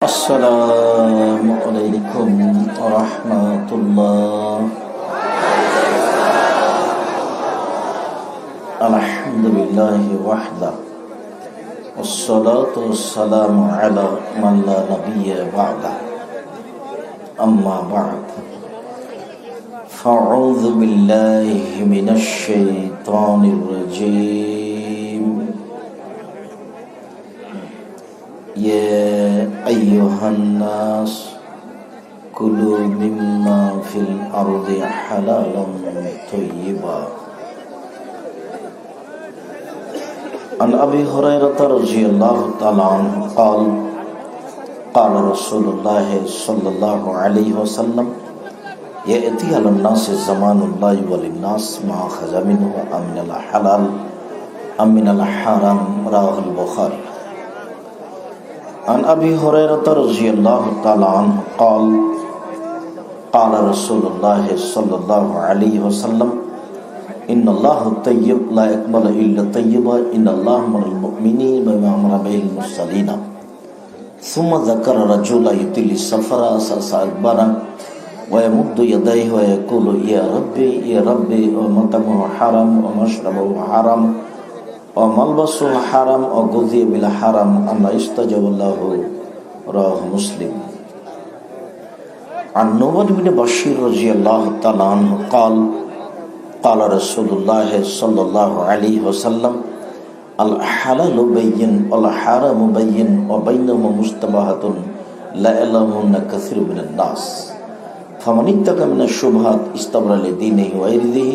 আসসালামু আলাইকুম ওয়া রাহমাতুল্লাহ। আলহামদুলিল্লাহি ওয়াহদা ওয়াসসালাতু ওয়াসসালামু আলা মান লা নাবিয়্যা বা'দা। আম্মা বা'দ। ফাআউযু বিল্লাহি মিনাশ শাইতানির রাজীম। ইয়া আইয়ুহান নাস কুলু মিম্মা ফিল আরদি হালালান তাইয়্যিবা। عن أبي هريرة رضي الله تعالى عنه قال قال رسول الله صلى الله عليه وسلم يأتي على الناس زمان لا يولي الناس ما أخذ منه أمن الحلال أمن الحرام رواه البخاري. عن أبي هريرة رضي الله تعالى عنه قال قال رسول الله صلى الله عليه وسلم إن الله طيب لا يقبل إلا طيبا إن الله أمر المؤمنين بما أمر به المرسلين. ثم ذكر رجلا يطيل السفر أساس أكبر ويمد يديه ويقول يا ربي يا ربي ومطعمه حرام ومشربه حرام وملبسه حرام وغذي بالحرام أن يستجاب له رواه مسلم. عن نعمان بن بشير رضي الله تعالى عنه قال قال رسول الله صلى الله عليه وسلم الحلال بين والحرام بين وبينهما مشتبهات لا يعلمهن كثير من الناس فمن اتقى من الشبهات استبرأ لدينه وعرضه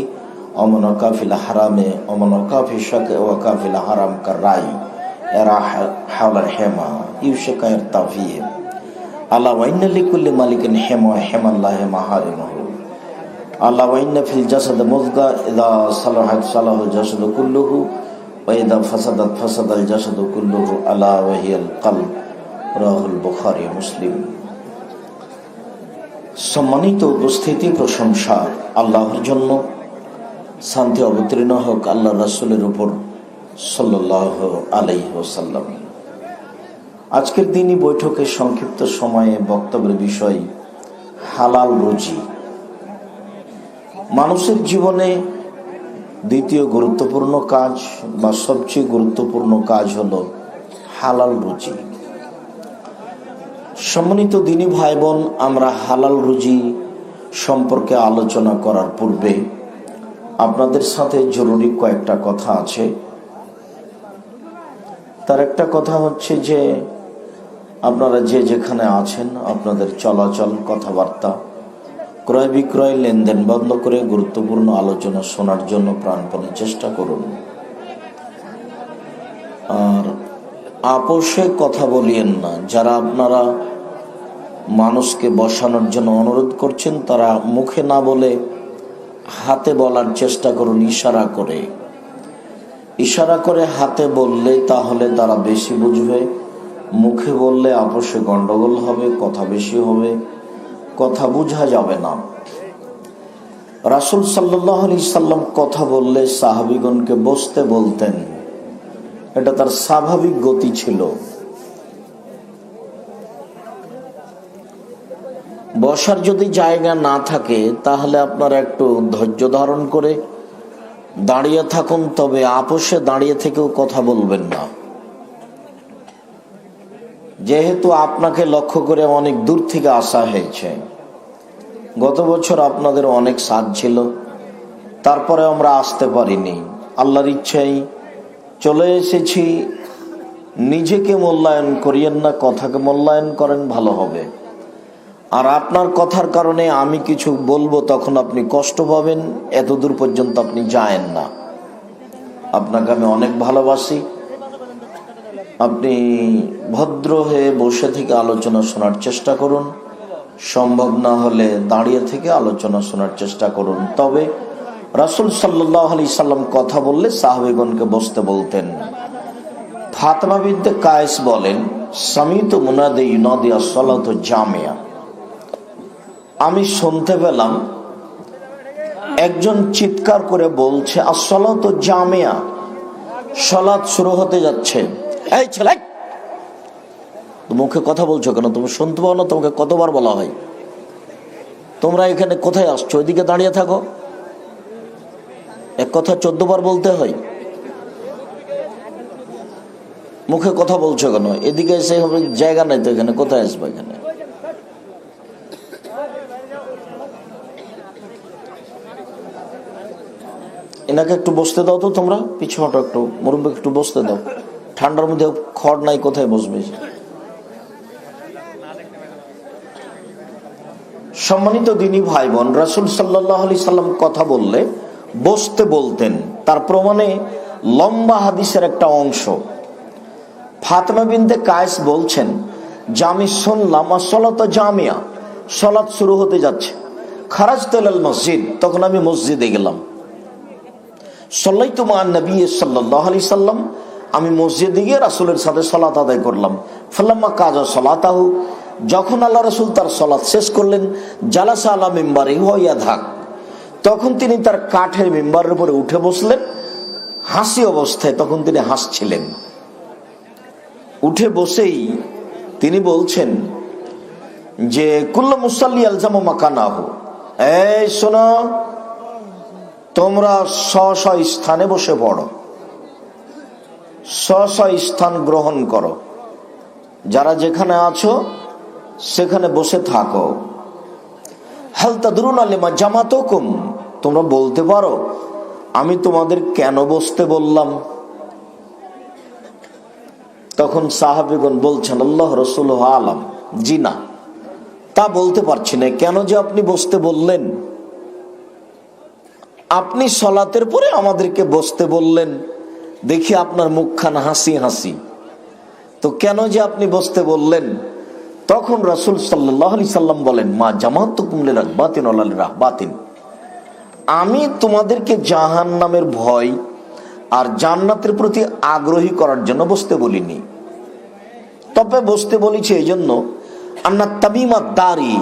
ومن وقع في الحرام ومن وقع في الشك وقع في الحرام كالراعي يرعى حول الحمى يوشك يرتع فيه ألا وإن لكل مالك حمى وحمى الله محارمه আল্লাহ ওয়াইন্না ফিল জাসাদ মুযগা ইযা সালাহাত সালাহাল জাসাদু কুল্লুহু ওয়া ইযা ফাসাদাত ফাসাদাল জাসাদু কুল্লুহু আলা ওয়া হিয়াল কলব রাহুল বুখারী মুসলিম। সম্মানিত উপস্থিতি, প্রশংসা আল্লাহর জন্য, শান্তি অবতীর্ণ হোক আল্লাহর রাসূলের উপর সাল্লাল্লাহু আলাইহি ওয়াসাল্লাম। আজকের দিনই বৈঠকের সংক্ষিপ্ত সময়ে বক্তব্যের বিষয় হালাল রুজি। মানুষের জীবনে দ্বিতীয় গুরুত্বপূর্ণ কাজ বা সবচেয়ে গুরুত্বপূর্ণ কাজ হলো হালাল রুজি। সম্মানিত দিনী ভাই বোন, আমরা হালাল রুজি সম্পর্কে আলোচনা করার পূর্বে আপনাদের সাথে জরুরি কয়েকটা কথা আছে। তার একটা কথা হচ্ছে যে আপনারা যে যেখানে আছেন আপনাদের চলাচল, কথাবার্তা, ক্রয় বিক্রয়, লেনদেন বন্ধ করে গুরুত্বপূর্ণ আলোচনা শোনার জন্য প্রাণপণে চেষ্টা করুন। আর আপোষে কথা বলিয়েন না। যারা আপনারা মানুষকে বসানোর জন্য অনুরোধ করছেন তারা মুখে না বলে হাতে বলার চেষ্টা করুন, ইশারা করে হাতে বললে তাহলে তারা বেশি বুঝবে। মুখে বললে আপোষে গন্ডগোল হবে, কথা বেশি হবে, কথা বোঝা যাবে না। রাসূল সাল্লাল্লাহু আলাইহি সাল্লাম কথা বললে সাহাবীগণকে বসতে বলতেন, এটা তার স্বাভাবিক গতি ছিল। বসার যদি জায়গা না থাকে তাহলে আপনারা একটু ধৈর্য ধারণ করে দাঁড়িয়ে থাকুন, তবে আপোষে দাঁড়িয়ে থেকেও কথা বলবেন না। যেহেতু আপনাকে লক্ষ্য করে অনেক দূর থেকে আসা হয়েছে, গত বছর আপনাদের অনেক সাথ ছিল, তারপরে আমরা আসতে পারিনি, আল্লাহর ইচ্ছাই চলে এসেছি। নিজেকে মূল্যায়ন করিয়েন না, কথাকে মূল্যায়ন করেন, ভালো হবে। আর আপনার কথার কারণে আমি কিছু বলবো, তখন আপনি কষ্ট পাবেন, এত দূর পর্যন্ত আপনি যায়েন না। আপনাকে আমি অনেক ভালোবাসি। আপনি ভদ্র হয়ে বসে থেকে আলোচনা শোনার চেষ্টা করুন, সম্ভব না হলে দাঁড়িয়ে থেকে আলোচনা শোনার চেষ্টা করুন। তবে রাসূল সাল্লাল্লাহু আলাইহি সাল্লাম কথা বললে সাহাবীগণকে বসতে বলতেন। ফাতেমা বিনতে কায়েস বলেন, সামিতু মুনাদি ইউনাদি আস-সালাতু জামিয়া, আমি শুনতে পেলাম একজন চিৎকার করে বলছে আস-সালাতু জামিয়া, সালাত শুরু হতে যাচ্ছে। এই ছেলে, মুখে কথা বলছো কেন? তুমি শুনতে পাও না? তোমাকে কতবার বলা হয়? তোমরা এখানে কোথায় আসছো? ওইদিকে দাঁড়িয়ে থাকো। এক কথা 14 বার বলতে হয়। মুখে কথা বলছো কেন? এদিকে এসে হবে, জায়গা নাই তো এখানে, কোথায় আসবে এখানে? এনাকে একটু বসতে দাও তো, তোমরা পিছু হটো একটু, মুরব্বী একটু বসতে দাও। ঠান্ডার মধ্যে খড় নাই, কোথায় বসবে? সম্মানিত দিনী ভাই বোন, রাসূল সাল্লাল্লাহু আলাইহি সাল্লাম কথা বললে বসতে বলতেন। তার প্রমাণে লম্বা হাদিসের একটা অংশ। ফাতেমা বিনতে কায়েস বলছেন যে আমি শুনলাম আসসালাতু জামিয়া, সালাত শুরু হতে যাচ্ছে। খারাজতু ইলাল মসজিদ, তখন আমি মসজিদে গেলাম। সাল্লাইতু মা'আন নবী সাল্লাল্লাহু আলাইহি সাল্লাম, আমি মসজিদে গিয়ে রাসূলের সাথে সালাত আদায় করলাম। ফালাম্মা কাজা সালাতাহু, যখন আল্লাহ রাসূল তার সালাত শেষ করলেন, জালাসা আলা মিম্বারিহি ওয়া ইয়াদহাক, তখন তিনি তার কাঠের মিম্বারের উপরে উঠে বসলেন হাসি অবস্থায়। তখন তিনি হাসছিলেন। উঠে বসেই তিনি বলছেন যে কুল্লু মুসাল্লি আলজামু মাকানাহু, এই শোনো, তোমরা স্ব স্থানে বসে পড়ো, স্ব স্থান গ্রহণ করো, যারা যেখানে আছো সেখানে বসে থাকো। হাল তাদরুনা লিমা জামাতুকুম, তোমরা বলতে পারো আমি তোমাদের কেন বসতে বললাম? তখন সাহাবীগণ বলছেন আল্লাহ রাসূল আলাম, জি না, তা বলতে পারছি না। কেন যে আপনি বসতে বললেন? আপনি সালাতের পরে আমাদেরকে বসতে বললেন, দেখি আপনার মুখখানা হাসি হাসি, তো কেন যে আপনি বসতে বললেন? তখন রাসূল সাল্লাল্লাহু আলাইহি সাল্লাম বলেন, মা জামাতুকুম লিরাহবাতিন ওয়া লিরাহবাতিন, আমি তোমাদেরকে জাহান্নামের ভয় আর জান্নাতের প্রতি আগ্রহী করার জন্য বসতে বলিনি। তবে বসতে বলেছি এই জন্য, আন্না তামিমা দারি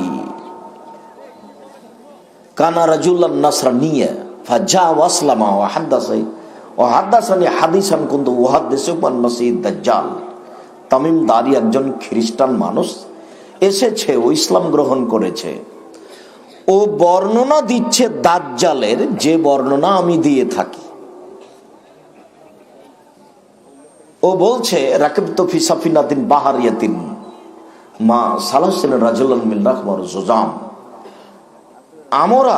কানা রাজুলান নাসরানিয়া ফাজা ওয়াসলামা ওয়া হাদাসানি হাদিসান কুনতু উহাদ্দিসুকুম আন মাসিহিদ দাজ্জাল। তামিম দারি একজন খ্রিস্টান মানুষ এসেছে, ও ইসলাম গ্রহণ করেছে। ও বর্ণনা দিচ্ছে দাজ্জালের, যে বর্ণনা আমি দিয়ে থাকি। ও বলছে রাকিবতু ফি সাফিনাতিন বাহারিয়াতিন মা সালাসিন রাজুলান মিন রাহমার জুজাম, আমরা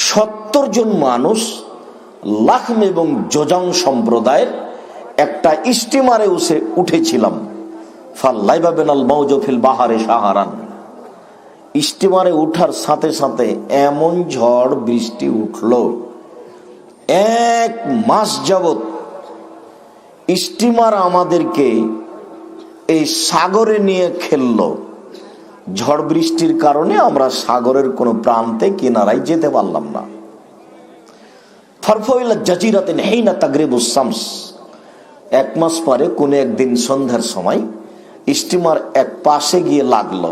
70 জন মানুষ লাখম এবং জোজাং সম্প্রদায়ের একটা স্টিমারে উঠেছিলাম। ফাল্লাইবা বেনাল মাউজু ফিল বাহারে সাহারান, স্টিমারে উঠার সাথে সাথে এমন ঝড় বৃষ্টি উঠল, 1 মাস যাবত স্টিমার আমাদেরকে এই সাগরে নিয়ে খেললো। ঝড় বৃষ্টির কারণে আমরা সাগরের কোনো প্রান্তে কিনারায় যেতে পারলাম না। ফারফাইলা জাজিরাতিন হিনা তাগরিবুস শামস, 1 মাস পরে কোন একদিন সন্ধ্যার সময় স্টিমার এক পাশে গিয়ে লাগলো।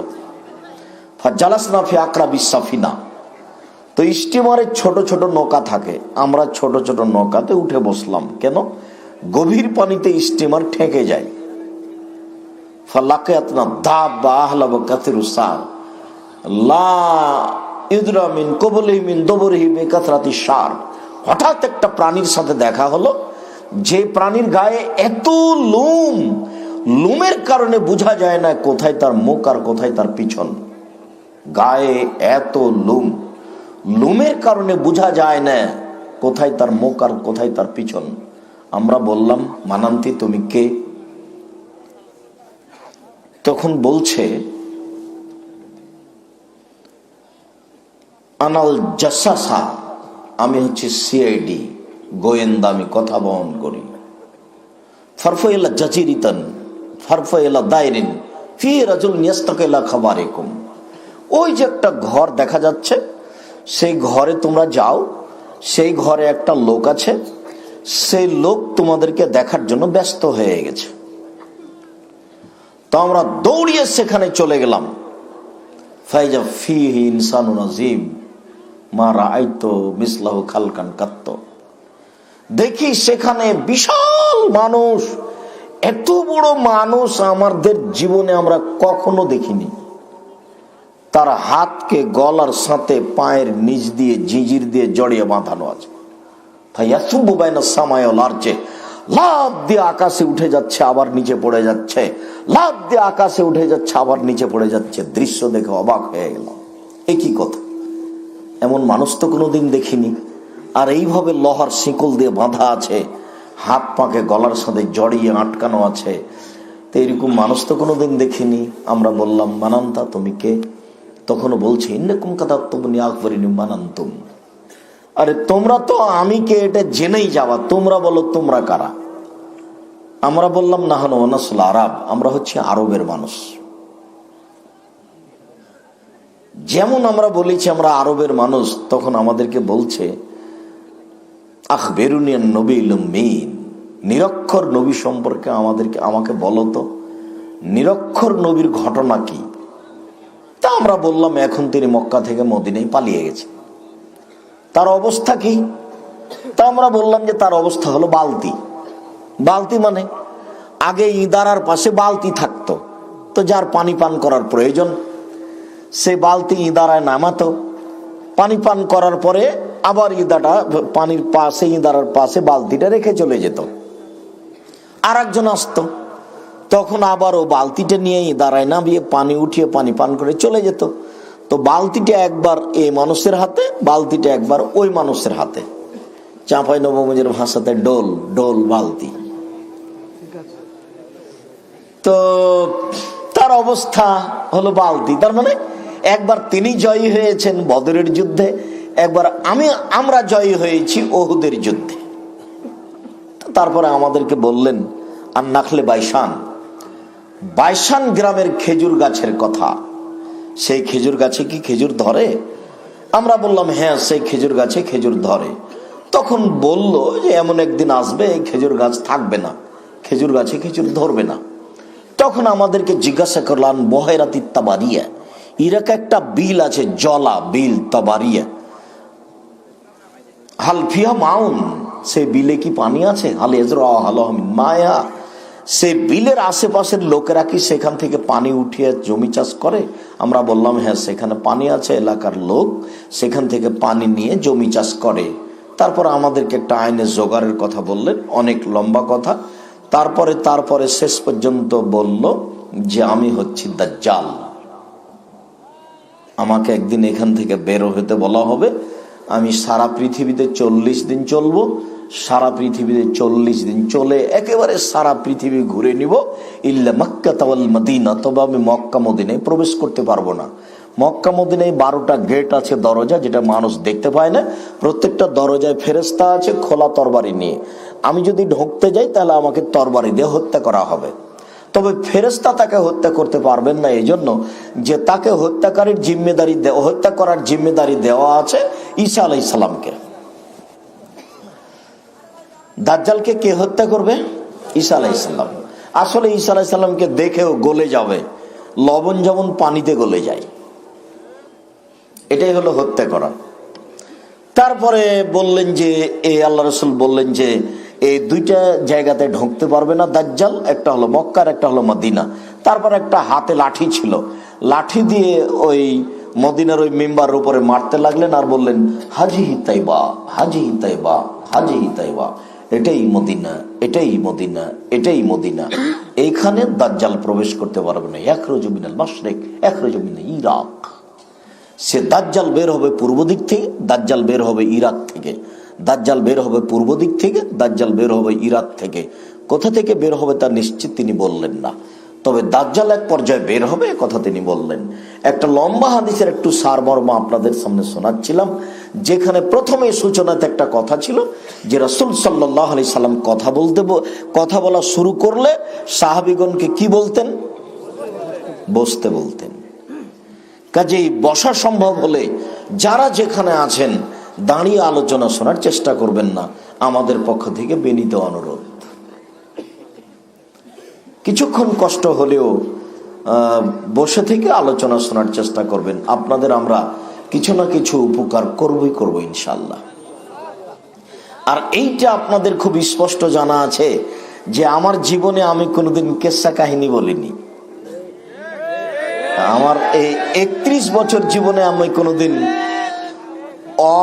ফাজালাসনা ফি আকরাবিস সাফিনা, তো স্টিমারে ছোট ছোট নৌকা থাকে, আমরা ছোট ছোট নৌকাতে উঠে বসলাম। কেন? গভীর পানিতে স্টিমার ঠেকে যায়। ফালাকিয়াতনা দাব্বা আহলাবা কাসিরুস সার লা ইদরা মিন কবলিহি মিন দুবরিহি বিকাসরাতিস সার, হঠাৎ একটা প্রাণীর সাথে দেখা হলো, যে প্রাণীর গায়ে এত লোম, লোমের কারণে বোঝা যায় না কোথায় তার মুখ আর কোথায় তার পিছন। গায়ে এত লোম, লোমের কারণে বোঝা যায় না কোথায় তার মুখ আর কোথায় তার পিছন। আমরা বললাম, মানান্তি তুমি কে? তখন বলছে, আনাল জাসাসা, আমি হচ্ছে সিআইডি, গোয়েন্দা, আমি কথা বহন করি। ফারফাইলা জাজিরিতান ফারফাইলা দায়রিন ফি রাজুল ইয়াস্তাকিলা খাবারিকুম, ওই যে একটা ঘর দেখা যাচ্ছে, সেই ঘরে তোমরা যাও, সেই ঘরে একটা লোক আছে, সেই লোক তোমাদেরকে দেখার জন্য ব্যস্ত হয়ে গেছে। তো আমরা দৌড়িয়ে সেখানে চলে গেলাম। ফাইজা ফিহি ইনসানুন আযীম মা রাআইতু মিসলাহু খালকান কাত্ত, দেখি সেখানে বিশাল মানুষ, এত বড় মানুষ আমাদের জীবনে আমরা কখনো দেখিনি। তার হাতকে গলার সাথে পায়ের নিচ দিয়ে জিজির দিয়ে জড়িয়ে বাঁধানো আছে। লাফ দিয়ে আকাশে উঠে যাচ্ছে, আবার নিচে পড়ে যাচ্ছে, লাফ দিয়ে আকাশে উঠে যাচ্ছে, আবার নিচে পড়ে যাচ্ছে। দৃশ্য দেখে অবাক হয়ে গেল, এ কি কথা, এমন মানুষ তো কোনোদিন দেখিনি। আর এইভাবে লোহার শিকল দিয়ে বাঁধা আছে, হাত পাকে গলার সাথে জড়িয়ে আটকানো আছে। তো এরকম মানুষ তো কোনোদিন দেখিনি। আমরা বললাম, মানান্তা, তুমি কে? তখনও বলছে, ইন্নাকুম কাতাবতুমুনি আকবরিনি মানান্তুম। আরে তোমরা তো আমি কে এটা জেনেই যাওয়া, তোমরা বলো তোমরা কারা? আমরা বললাম, নাহানু ওয়ানাসুল আরব, আমরা হচ্ছে আরবের মানুষ। যেমন আমরা বলেছি আমরা আরবের মানুষ, তখন আমাদেরকে বলছে, আখবেরুনিয়ান নবীল উম্মিন, নিরক্ষর নবী সম্পর্কে আমাকে বলো তো, নিরক্ষর নবীর ঘটনা কি? তা আমরা বললাম, এখন তিনি মক্কা থেকে মদিনায় পালিয়ে গেছে। তার অবস্থা কি? তা আমরা বললাম যে তার অবস্থা হলো বালতি। বালতি মানে আগে ইদারার পাশে বালতি থাকতো, তো যার পানি পান করার প্রয়োজন সে বালতি ইদারায় নামাতো, পানি পান করার পরে আবার পানির পাশে ইদারার পাশে বালতিটা রেখে চলে যেত। আর একজন আসতো, তখন আবার ও বালতিটা নিয়ে ইদারায় নামিয়ে পানি উঠিয়ে পানি পান করে চলে যেত। তো বালতিটা একবার এই মানুষের হাতে, বালতিটা একবার ওই মানুষের হাতে। চাঁপাই নবগঞ্জের ভাষাতে ডোল, ডোল বালতি। তো তার অবস্থা হলো বালতি। তার মানে একবার তিনি জয়ী হয়েছেন বদরের যুদ্ধে, একবার আমরা জয়ী হয়েছি ওহুদের যুদ্ধে। তারপরে আমাদেরকে বললেন, আর নাখলে বাইশান, বাইশান গ্রামের খেজুর গাছের কথা। সেই খেজুর গাছে কি খেজুর ধরে? আমরা বললাম, হ্যাঁ, সেই খেজুর গাছে খেজুর ধরে। তখন বলল যে এমন একদিন আসবে এই খেজুর গাছ থাকবে না, খেজুর গাছে খেজুর ধরবে না। তখন আমাদেরকে জিজ্ঞাসা করলাম, বহেরাতি তাবারিয়া, ইরাকে একটা বিল আছে, জলা বিল তাবারিয়া, হালফিয়া মাউন, সেই বিলে কি পানি আছে? হাল এজরা হালমিন মায়া, সেই বিলের আশেপাশের লোকেরা কি সেখান থেকে পানি উঠিয়ে জমি চাষ করে? আমরা বললাম, হ্যাঁ, সেখানে পানি আছে, এলাকার লোক সেখান থেকে পানি নিয়ে জমি চাষ করে। তারপর আমাদেরকে একটা আইনের জোগাড়ের কথা বললেন, অনেক লম্বা কথা। তারপরে শেষ পর্যন্ত বলল যে আমি হচ্ছি দাজ্জাল, আমাকে একদিন এখান থেকে বের হতে বলা হবে, আমি সারা পৃথিবীতে 40 দিন চলবো, সারা পৃথিবীতে 40 দিন চলে একেবারে সারা পৃথিবী ঘুরে নিব, ইল্লা মক্কা ওয়াল মদিনা, তবে আমি মক্কা মদিনায় প্রবেশ করতে পারবো না। মক্কা মদিনায় 12টা গেট আছে, দরজা, যেটা মানুষ দেখতে পায় না। প্রত্যেকটা দরজায় ফেরেশতা আছে খোলা তরবারি নিয়ে। আমি যদি ঢুকতে যাই তাহলে আমাকে তরবারি দিয়ে হত্যা করা হবে। তবে ফেরেশতা তাকে হত্যা করতে পারবেন না, এই জন্য যে তাকে হত্যা করার জিম্মেদারি দেওয়া আছে ঈসা আলাইহিস সালামকে। দাজ্জালকে কে হত্যা করবে? ঈসা আলাইহিস সালাম। আসলে ঈসা আলাইহিস সালামকে দেখেও গলে যাবে, লবণ যেমন পানিতে গলে যায়, এটাই হলো হত্যা করা। তারপরে বললেন যে আল্লাহ রাসূল বললেন যে এই দুইটা জায়গাতে ঢুকতে পারবে না দাজ্জাল, একটা হলো মক্কার, একটা হলো মদিনা। তারপর একটা হাতে লাঠি ছিল, লাঠি দিয়ে ওই মদিনার ওই মিম্বারের উপরে মারতে লাগলেন আর বললেন, হাজিহি তাইবা, হাজিহি তাইবা, হাজিহি তাইবা, এটাই মদিনা, এটাই মদিনা, এটাই মদিনা। এইখানে দাজ্জাল প্রবেশ করতে পারবে না। ইয়াখরুজু মিনাল মাশরিক, ইয়াখরুজু মিন ইরাক, সে দাজ্জাল বের হবে পূর্ব দিক থেকে, দাজ্জাল বের হবে ইরাক থেকে, দাজ্জাল বের হবে পূর্ব দিক থেকে, দাজ্জাল বের হবে ইরাক থেকে। কোথা থেকে বের হবে তা নিশ্চিত তিনি বললেন না, তবে দাজ্জাল এক পর্যায়ে বের হবে কথা তিনি বললেন। একটা লম্বা হাদিসের একটু সারমর্ম আপনাদের সামনে শোনাচ্ছিলাম, যেখানে প্রথমে সূচনাতে একটা কথা ছিল যে রাসূল সাল্লাল্লাহু আলাইহি সাল্লাম কথা বলা শুরু করলে সাহাবীগণকে কি বলতেন? বসতে বলতেন। কাজেই বসা সম্ভব হলে যারা যেখানে আছেন দাঁড়িয়ে আলোচনা শোনার চেষ্টা করবেন না, আমাদের পক্ষ থেকে বিনীত অনুরোধ। কিছুক্ষণ কষ্ট হলেও বসে থেকে আলোচনা শোনার চেষ্টা করবেন। আপনাদের আমরা কিছু না কিছু উপকার করব ইনশাল্লাহ। আর এইটা আপনাদের খুব স্পষ্ট জানা আছে যে আমার জীবনে আমি কোনোদিন কেসা কাহিনী বলিনি। আমার এই 31 বছর জীবনে আমি কোনোদিন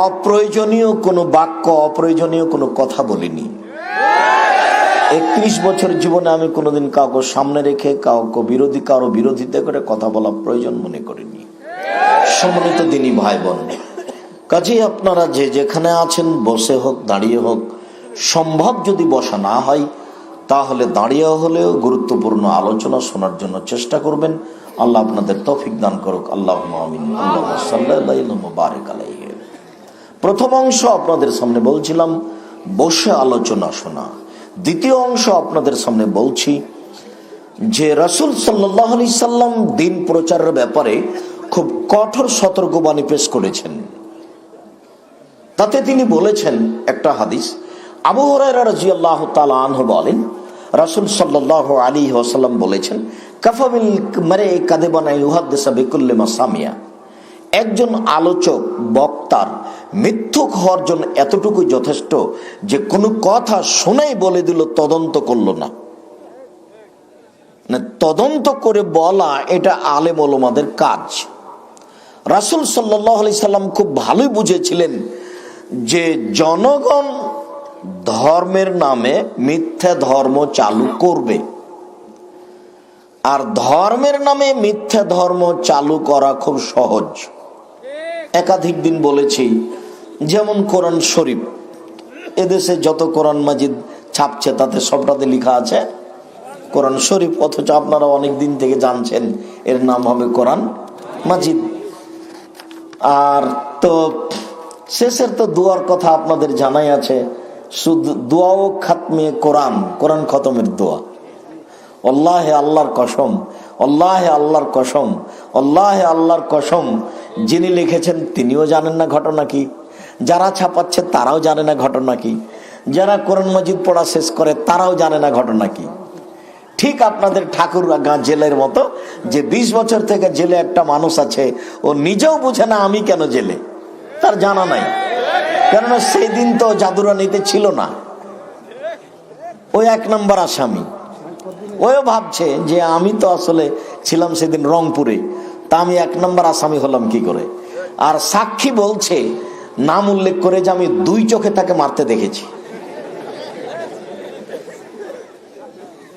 অপ্রয়োজনীয় কোনো বাক্য, অপ্রয়োজনীয় কোনো কথা বলিনি। 31 বছর জীবনে আমি কোনোদিন কাউকে সামনে রেখে কারো বিরোধিতা করে কথা বলা প্রয়োজন মনে করিনি। সম্মানিত দিনী ভাই বোন, কাজেই আপনারা যে যেখানে আছেন, বসে হোক দাঁড়িয়ে হোক, সম্ভব যদি বসা না হয় তাহলে দাঁড়িয়ে হলেও গুরুত্বপূর্ণ আলোচনা শোনার জন্য চেষ্টা করবেন। আল্লাহ আপনাদের তৌফিক দান করুক। আল্লাহুম্মা আমিন। আল্লাহুম্মা সাল্লাল্লাহু বারিক আলাইহি। প্রথম অংশ আপনাদের সামনে বলছিলাম বসে আলোচনা শোনা। দ্বিতীয় অংশ আপনাদের সামনে বলছি যে রাসূল সাল্লাল্লাহু আলাইহি সাল্লাম দ্বীন প্রচারের ব্যাপারে খুব কঠোর সতর্কবাণী পেশ করেছেন। তাতে তিনি বলেছেন, একটা হাদিস, আবু হুরায়রা রাদিয়াল্লাহু তাআলা আনহু বলেন, রাসূল সাল্লাল্লাহু আলাইহি ওয়াসাল্লাম বলেছেন, কাফা বিল মারই কাযিবান ইউহাদ্দিসু বিকুল্লি মা সামিয়া। একজন আলোচক, বক্তার মিথ্যুক হওয়ার জন্য এতটুকুই যথেষ্ট যে কোনো কথা শুনেই বলে দিল, তদন্ত করলো না। তদন্ত করে বলা এটা আলেম ওলামাদের কাজ। রাসূল সাল্লাল্লাহু আলাইহি সাল্লাম খুব ভালোই বুঝেছিলেন যে জনগণ ধর্মের নামে মিথ্যা ধর্ম চালু করবে, আর ধর্মের নামে মিথ্যা ধর্ম চালু করা খুব সহজ। একাধিক দিন বলেছি, যেমন কোরআন শরীফ, এদেশে যত কোরআন মাজিদ ছাপছে তাতে সবটাতে লেখা আছে কোরআন শরীফ, অথচ আপনারা অনেক দিন থেকে জানছেন এর নাম হবে কোরআন মাজিদ। আর তো শেষের তো দোয়ার কথা আপনাদের জানাই আছে, শুধু দোয়াও খাতমে কোরআন, কোরআন খতমের দোয়া। আল্লাহে আল্লাহর কসম, আল্লাহে আল্লাহর কসম, আল্লাহে আল্লাহর কসম, যিনি লিখেছেন তিনিও জানেন না ঘটনা কি, যারা ছাপাচ্ছে তারাও জানে না ঘটনা কি, যারা কোরআন মাজিদ পড়া শেষ করে তারাও জানে না ঘটনা কি। ঠিক আপনাদের ঠাকুরগাঁ জেলের মতো, যে 20 বছর থেকে জেলে একটা মানুষ আছে, ও নিজেও বুঝে না আমি কেন জেলে, তার জানা নাই। কেননা সেই দিন তো জাদুরানিতে ছিল না, ওই 1 নম্বর আসামি। ওও ভাবছে যে আমি তো আসলে ছিলাম সেদিন রংপুরে, তা আমি 1 নম্বর আসামি হলাম কি করে। আর সাক্ষী বলছে, নাম উল্লেখ করে, যে আমি 2 চোখে তাকে মারতে দেখেছি।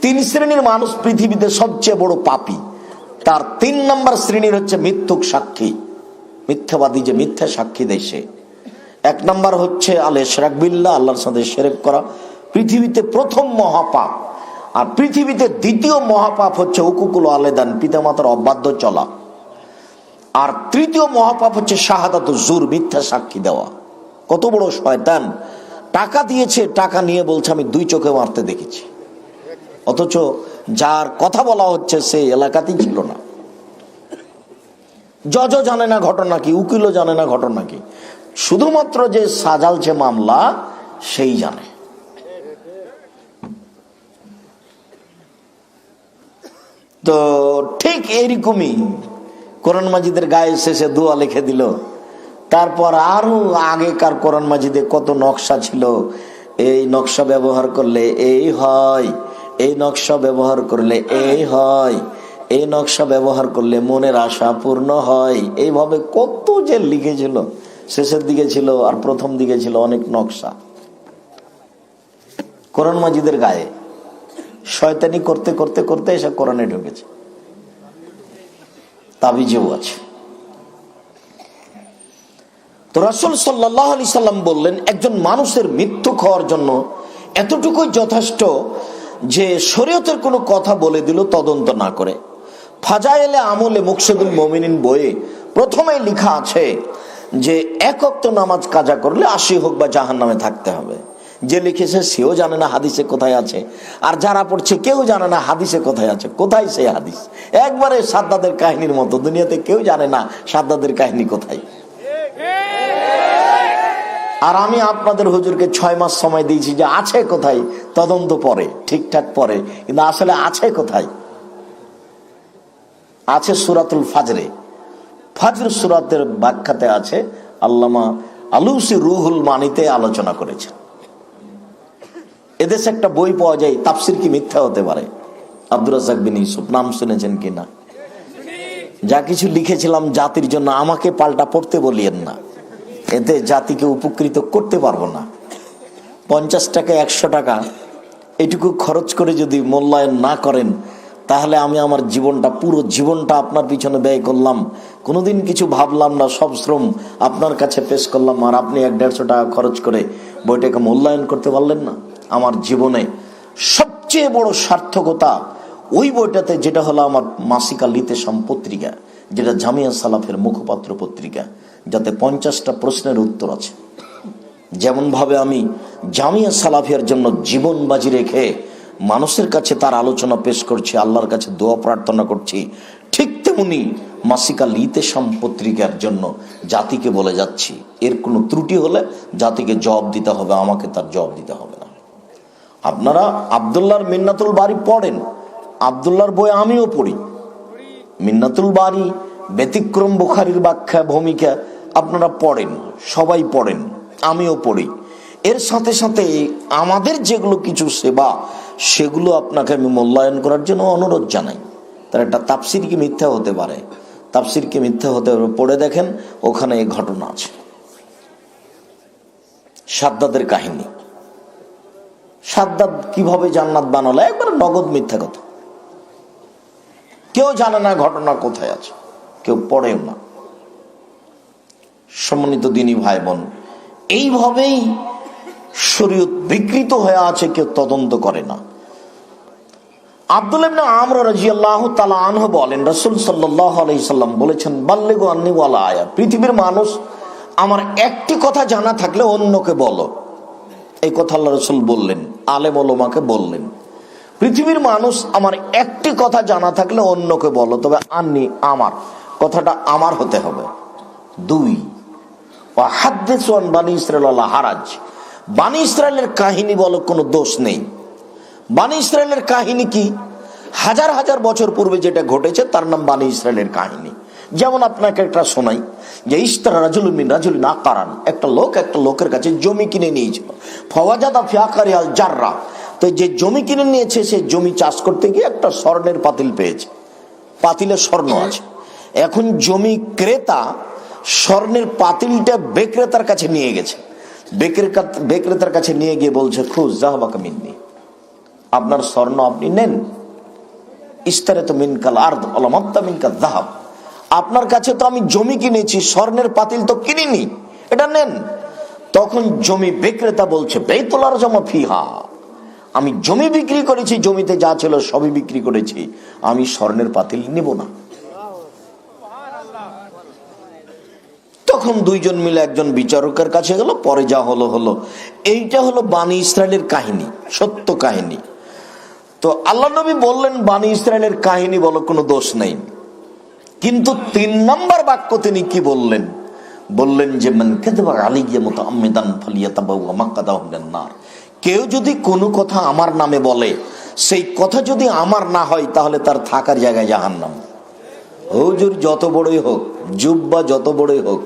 3 শ্রেণীর মানুষ পৃথিবীতে সবচেয়ে বড় পাপী। তার 3 নম্বর শ্রেণীর হচ্ছে মিথ্যুক সাক্ষী, মিথ্যাবাদী, যে মিথ্যা সাক্ষী দেয় সে। 1 নম্বর হচ্ছে আল ইশরাক বিল্লাহ, আল্লাহর সাথে শিরক করা, পৃথিবীতে প্রথম মহাপাপ। আর পৃথিবীতে দ্বিতীয় মহাপাপ হচ্ছে উকুকুল ওয়ালিদান, পিতামাতার অবাধ্য চলা। আর তৃতীয় মহাপাপ হচ্ছে শাহাদাতুজ জুর, মিথ্যা সাক্ষী দেওয়া। কত বড় শয়তান! টাকা দিয়েছে, টাকা নিয়ে বলছে আমি 2 চোখে মারতে দেখেছি, অথচ যার কথা বলা হচ্ছে সে এলাকাতেই ছিল না। জজও জানে না ঘটনা কি, উকিলও জানে না ঘটনা কি, শুধুমাত্র যে সাজালছে মামলা সেই জানে। তো ঠিক এইরকমই কোরআন মাজিদের গায়ে শেষে দোয়া লিখে দিল। তারপর আরো আগেকার কোরআন মাজিদে কত নকশা ছিল, এই নকশা ব্যবহার করলে এই হয়, এই নকশা ব্যবহার করলে এই হয়, এই নকশা ব্যবহার করলে মনের আশা পূর্ণ হয়। এইভাবে কত যে লিখেছিল, শেষের দিকে ছিল আর প্রথম দিকে ছিল অনেক নকশা কোরআন মাজিদের গায়ে। শয়তানি করতে করতে করতে এসে কোরআনে ঢুকেছে, তাবিজেও আছে। তো রাসূল সাল্লাল্লাহু আলাইহি সাল্লাম বললেন, একজন মানুষের মিথ্যুক হওয়ার জন্য এতটুকুই যথেষ্ট যে শরীয়তের কোনো কথা বলে দিল তদন্ত না করে। ফাজাইলে আমলে মুকসিদুল মুমিনিন বইয়ে প্রথমেই লেখা আছে যে 1 ওয়াক্ত নামাজ কাজা করলে 80 হোক বা জাহান্নামে থাকতে হবে। যে লিখেছে সেও জানে না হাদিসে কোথায় আছে, আর যারা পড়ছে কেউ জানে না হাদিসে কোথায় আছে। কোথায় সেই হাদিস? একবারে সাদ্দাদের কাহিনীর মতো, দুনিয়াতে কেউ জানে না সাদ্দাদের কাহিনী কোথায়। আর আমি আপনাদের হুজুরকে 6 মাস সময় দিয়েছি যে আছে কোথায়, তদন্ত পরে, ঠিকঠাক পরে, কিন্তু আসলে আছে কোথায়? আছে সূরাতুল ফাজরে। ফাজর সূরাতের ব্যাখ্যাতে আছে, আল্লামা আলুসি রুহুল মানিতে আলোচনা করেছেন। এদেশে একটা বই পাওয়া যায়, তাফসির কি মিথ্যা হতে পারে, আব্দুর রাজ্জাক বিন ইউসুফ, নাম শুনেছেন কিনা? যা কিছু লিখেছিলাম জাতির জন্য, আমাকে পাল্টা পড়তে বলিয়েন না, এতে জাতিকে উপকৃত করতে পারবো না। 50 টাকা 100 টাকা এটুকু খরচ করে যদি মূল্যায়ন না করেন, তাহলে আমি আমার জীবনটা, পুরো জীবনটা আপনার পিছনে ব্যয় করলাম, কোনোদিন কিছু ভাবলাম না, সব শ্রম আপনার কাছে পেশ করলাম, আর আপনি 100-150 টাকা খরচ করে বইটাকে মূল্যায়ন করতে পারলেন না। আমার জীবনে সবচেয়ে বড় সার্থকতা ওই বইটাতে, যেটা হলো আমার মাসিকা লিতেশাম পত্রিকা, যেটা জামিয়া সালাফের মুখপাত্র পত্রিকা, যাতে 50টা প্রশ্নের উত্তর আছে। যেমন ভাবে আমি জামিয়া সালাফিয়ার জন্য জীবন বাজি রেখে মানুষের কাছে তার আলোচনা পেশ করছি, আল্লাহর কাছে দোয়া প্রার্থনা করছি, ঠিক তেমনি মাসিকা লিতেশাম পত্রিকার জন্য জাতিকে বলে যাচ্ছি, এর কোনো ত্রুটি হলে জাতিকে জবাব দিতে হবে, আমাকে তার জবাব দিতে হবে না। আপনারা আব্দুল্লাহর মিন্নাতুল বারী পড়েন, আব্দুল্লাহর বই আমিও পড়ি, মিন্নাতুল বারী ব্যতিক্রম বুখারীর ব্যাখ্যা ভূমিকা আপনারা পড়েন, সবাই পড়েন, আমিও পড়ি। এর সাথে সাথে আমাদের যেগুলো কিছু সেবা, সেগুলো আপনাকে আমি মূল্যায়ন করার জন্য অনুরোধ জানাই। তার একটা তাফসির কি মিথ্যা হতে পারে, তাফসির কি মিথ্যা হতে পারে, পড়ে দেখেন, ওখানে এই ঘটনা আছে। সাদ্দাদের কাহিনী, সাদ্দাদ কিভাবে জান্নাত বানালো, একবার নগদ মিথ্যা কথা। কেউ জানে না ঘটনা কোথায় আছে, কেউ পড়েও না। সম্মানিত দ্বীনী ভাই বোন, এইভাবেই শরীয়ত বিকৃত হয়ে আছে, কেউ তদন্ত করে না। আব্দুল্লাহ ইবনে আমর রাদিয়াল্লাহু তাআলা আনহু বলেন, রাসূল সাল্লাল্লাহু আলাইহি সাল্লাম বলেছেন, বাল্লিগু আন্নী ওয়ালা আয়া, পৃথিবীর মানুষ আমার একটি কথা জানা থাকলে অন্যকে বলো। এই কথা আল্লাহ রাসূল বললেন, আলেম ওলামাকে বললেন, পৃথিবীর মানুষ আমার একটি কথা জানা থাকলে অন্যকে বলো, তবে আন্নী, আমার কথাটা আমার হতে হবে। 2, ওয়া হাদ্দিসু আন বানি ইসরাঈল ওয়ালা হারাজ, বানি ইসরাইলের কাহিনী বলো, কোনো দোষ নেই। বানি ইসরাইলের কাহিনী কি? হাজার হাজার বছর পূর্বে যেটা ঘটেছে তার নাম বানি ইসরাইলের কাহিনী। যেমন আপনাকে একটা শোনাই, যে ইশতারা রাজুলুন মিন রাজুলিন আকারান, একটা লোক একটা লোকের কাছে জমি কিনে নিয়েছিল, ফাওয়াজাদা ফি আকারিহাল জাররা, তো যে জমি কিনে নিয়েছে সে জমি চাষ করতে গিয়ে একটা স্বর্ণের পাতিল পেয়েছে, পাতিলে স্বর্ণ আছে। এখন জমি ক্রেতা স্বর্ণের পাতিলটা বিক্রেতার কাছে নিয়ে গেছে, বিক্রেতার কাছে নিয়ে গিয়ে বলছে, খুজ যাহবাকা মিন্নি, আপনার স্বর্ণ আপনি নেন, ইশতারাতু মিনকাল আরদ ওয়া মাত্তা মিনকাল যাহাব, আপনার কাছে তো আমি জমি কিনেছি, স্বর্ণের পাতিল তো কিনিনি, এটা নেন। তখন জমি বিক্রেতা বলছে, বাইতুল আরজামা ফিহা, আমি জমি বিক্রি করেছি, জমিতে যা ছিল সবই বিক্রি করেছি, আমি স্বর্ণের পাতিল নিব না। তখন দুইজন মিলে একজন বিচারকের কাছে গেল, পরে যা হলো হলো। এইটা হলো বানি ইসরাইলের কাহিনী, সত্য কাহিনী। তো আল্লাহ নবী বললেন, বানি ইসরাইলের কাহিনী বলো, কোনো দোষ নেই। কিন্তু 3 নম্বর বাক্য তিনি কি বললেন? বললেন যে, মান কাযাবা আলাইয়া মুতাআম্মিদান ফালিয়াতাবাওয়া মাকআদাহু মিনান নার, কেউ যদি কোনো কথা আমার নামে বলে, সেই কথা যদি আমার না হয়, তাহলে তার থাকার জায়গায় জাহান্নাম। হুজুর যত বড়ই হোক, জুব্বা যত বড়ই হোক,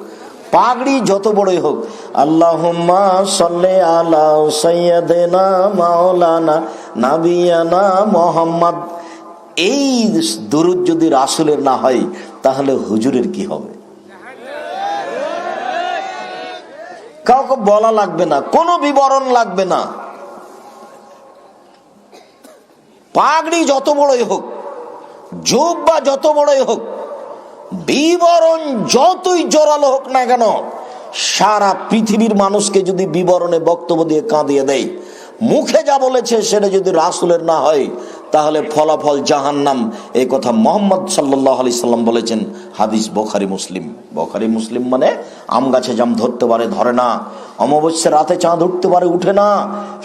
পাগড়ি যত বড়ই হোক, আল্লাহুম্মা সাল্লি আলা সাইয়্যিদিনা মাওলানা নাবিয়ানা মুহাম্মদ, এই দুরূদ যদি রাসূলের না হয়, তাহলে হুজুরের কি হবে? কাউকে বলা লাগবে না, কোনো বিবরণ লাগবে না। পাগড়ি যত বড়ই হোক, জুব্বা যত বড়ই হোক, বিবরণ যতই জোরালো হোক না কেন, সারা পৃথিবীর মানুষকে যদি বিবরণে বক্তব্য দিয়ে কাঁদিয়ে দেয়, মুখে যা বলেছে সেটা যদি রাসূলের না হয়, তাহলে ফলাফল জাহান্নাম। এই কথা মুহাম্মদ সাল্লাল্লাহু আলাইহি সাল্লাম বলেছেন, হাদিস বুখারী মুসলিম। বুখারী মুসলিম মানে আম গাছে জাম ধরতে পারে, ধরে না, অমাবস্যার রাতে চাঁদ উঠতে পারে, উঠে না,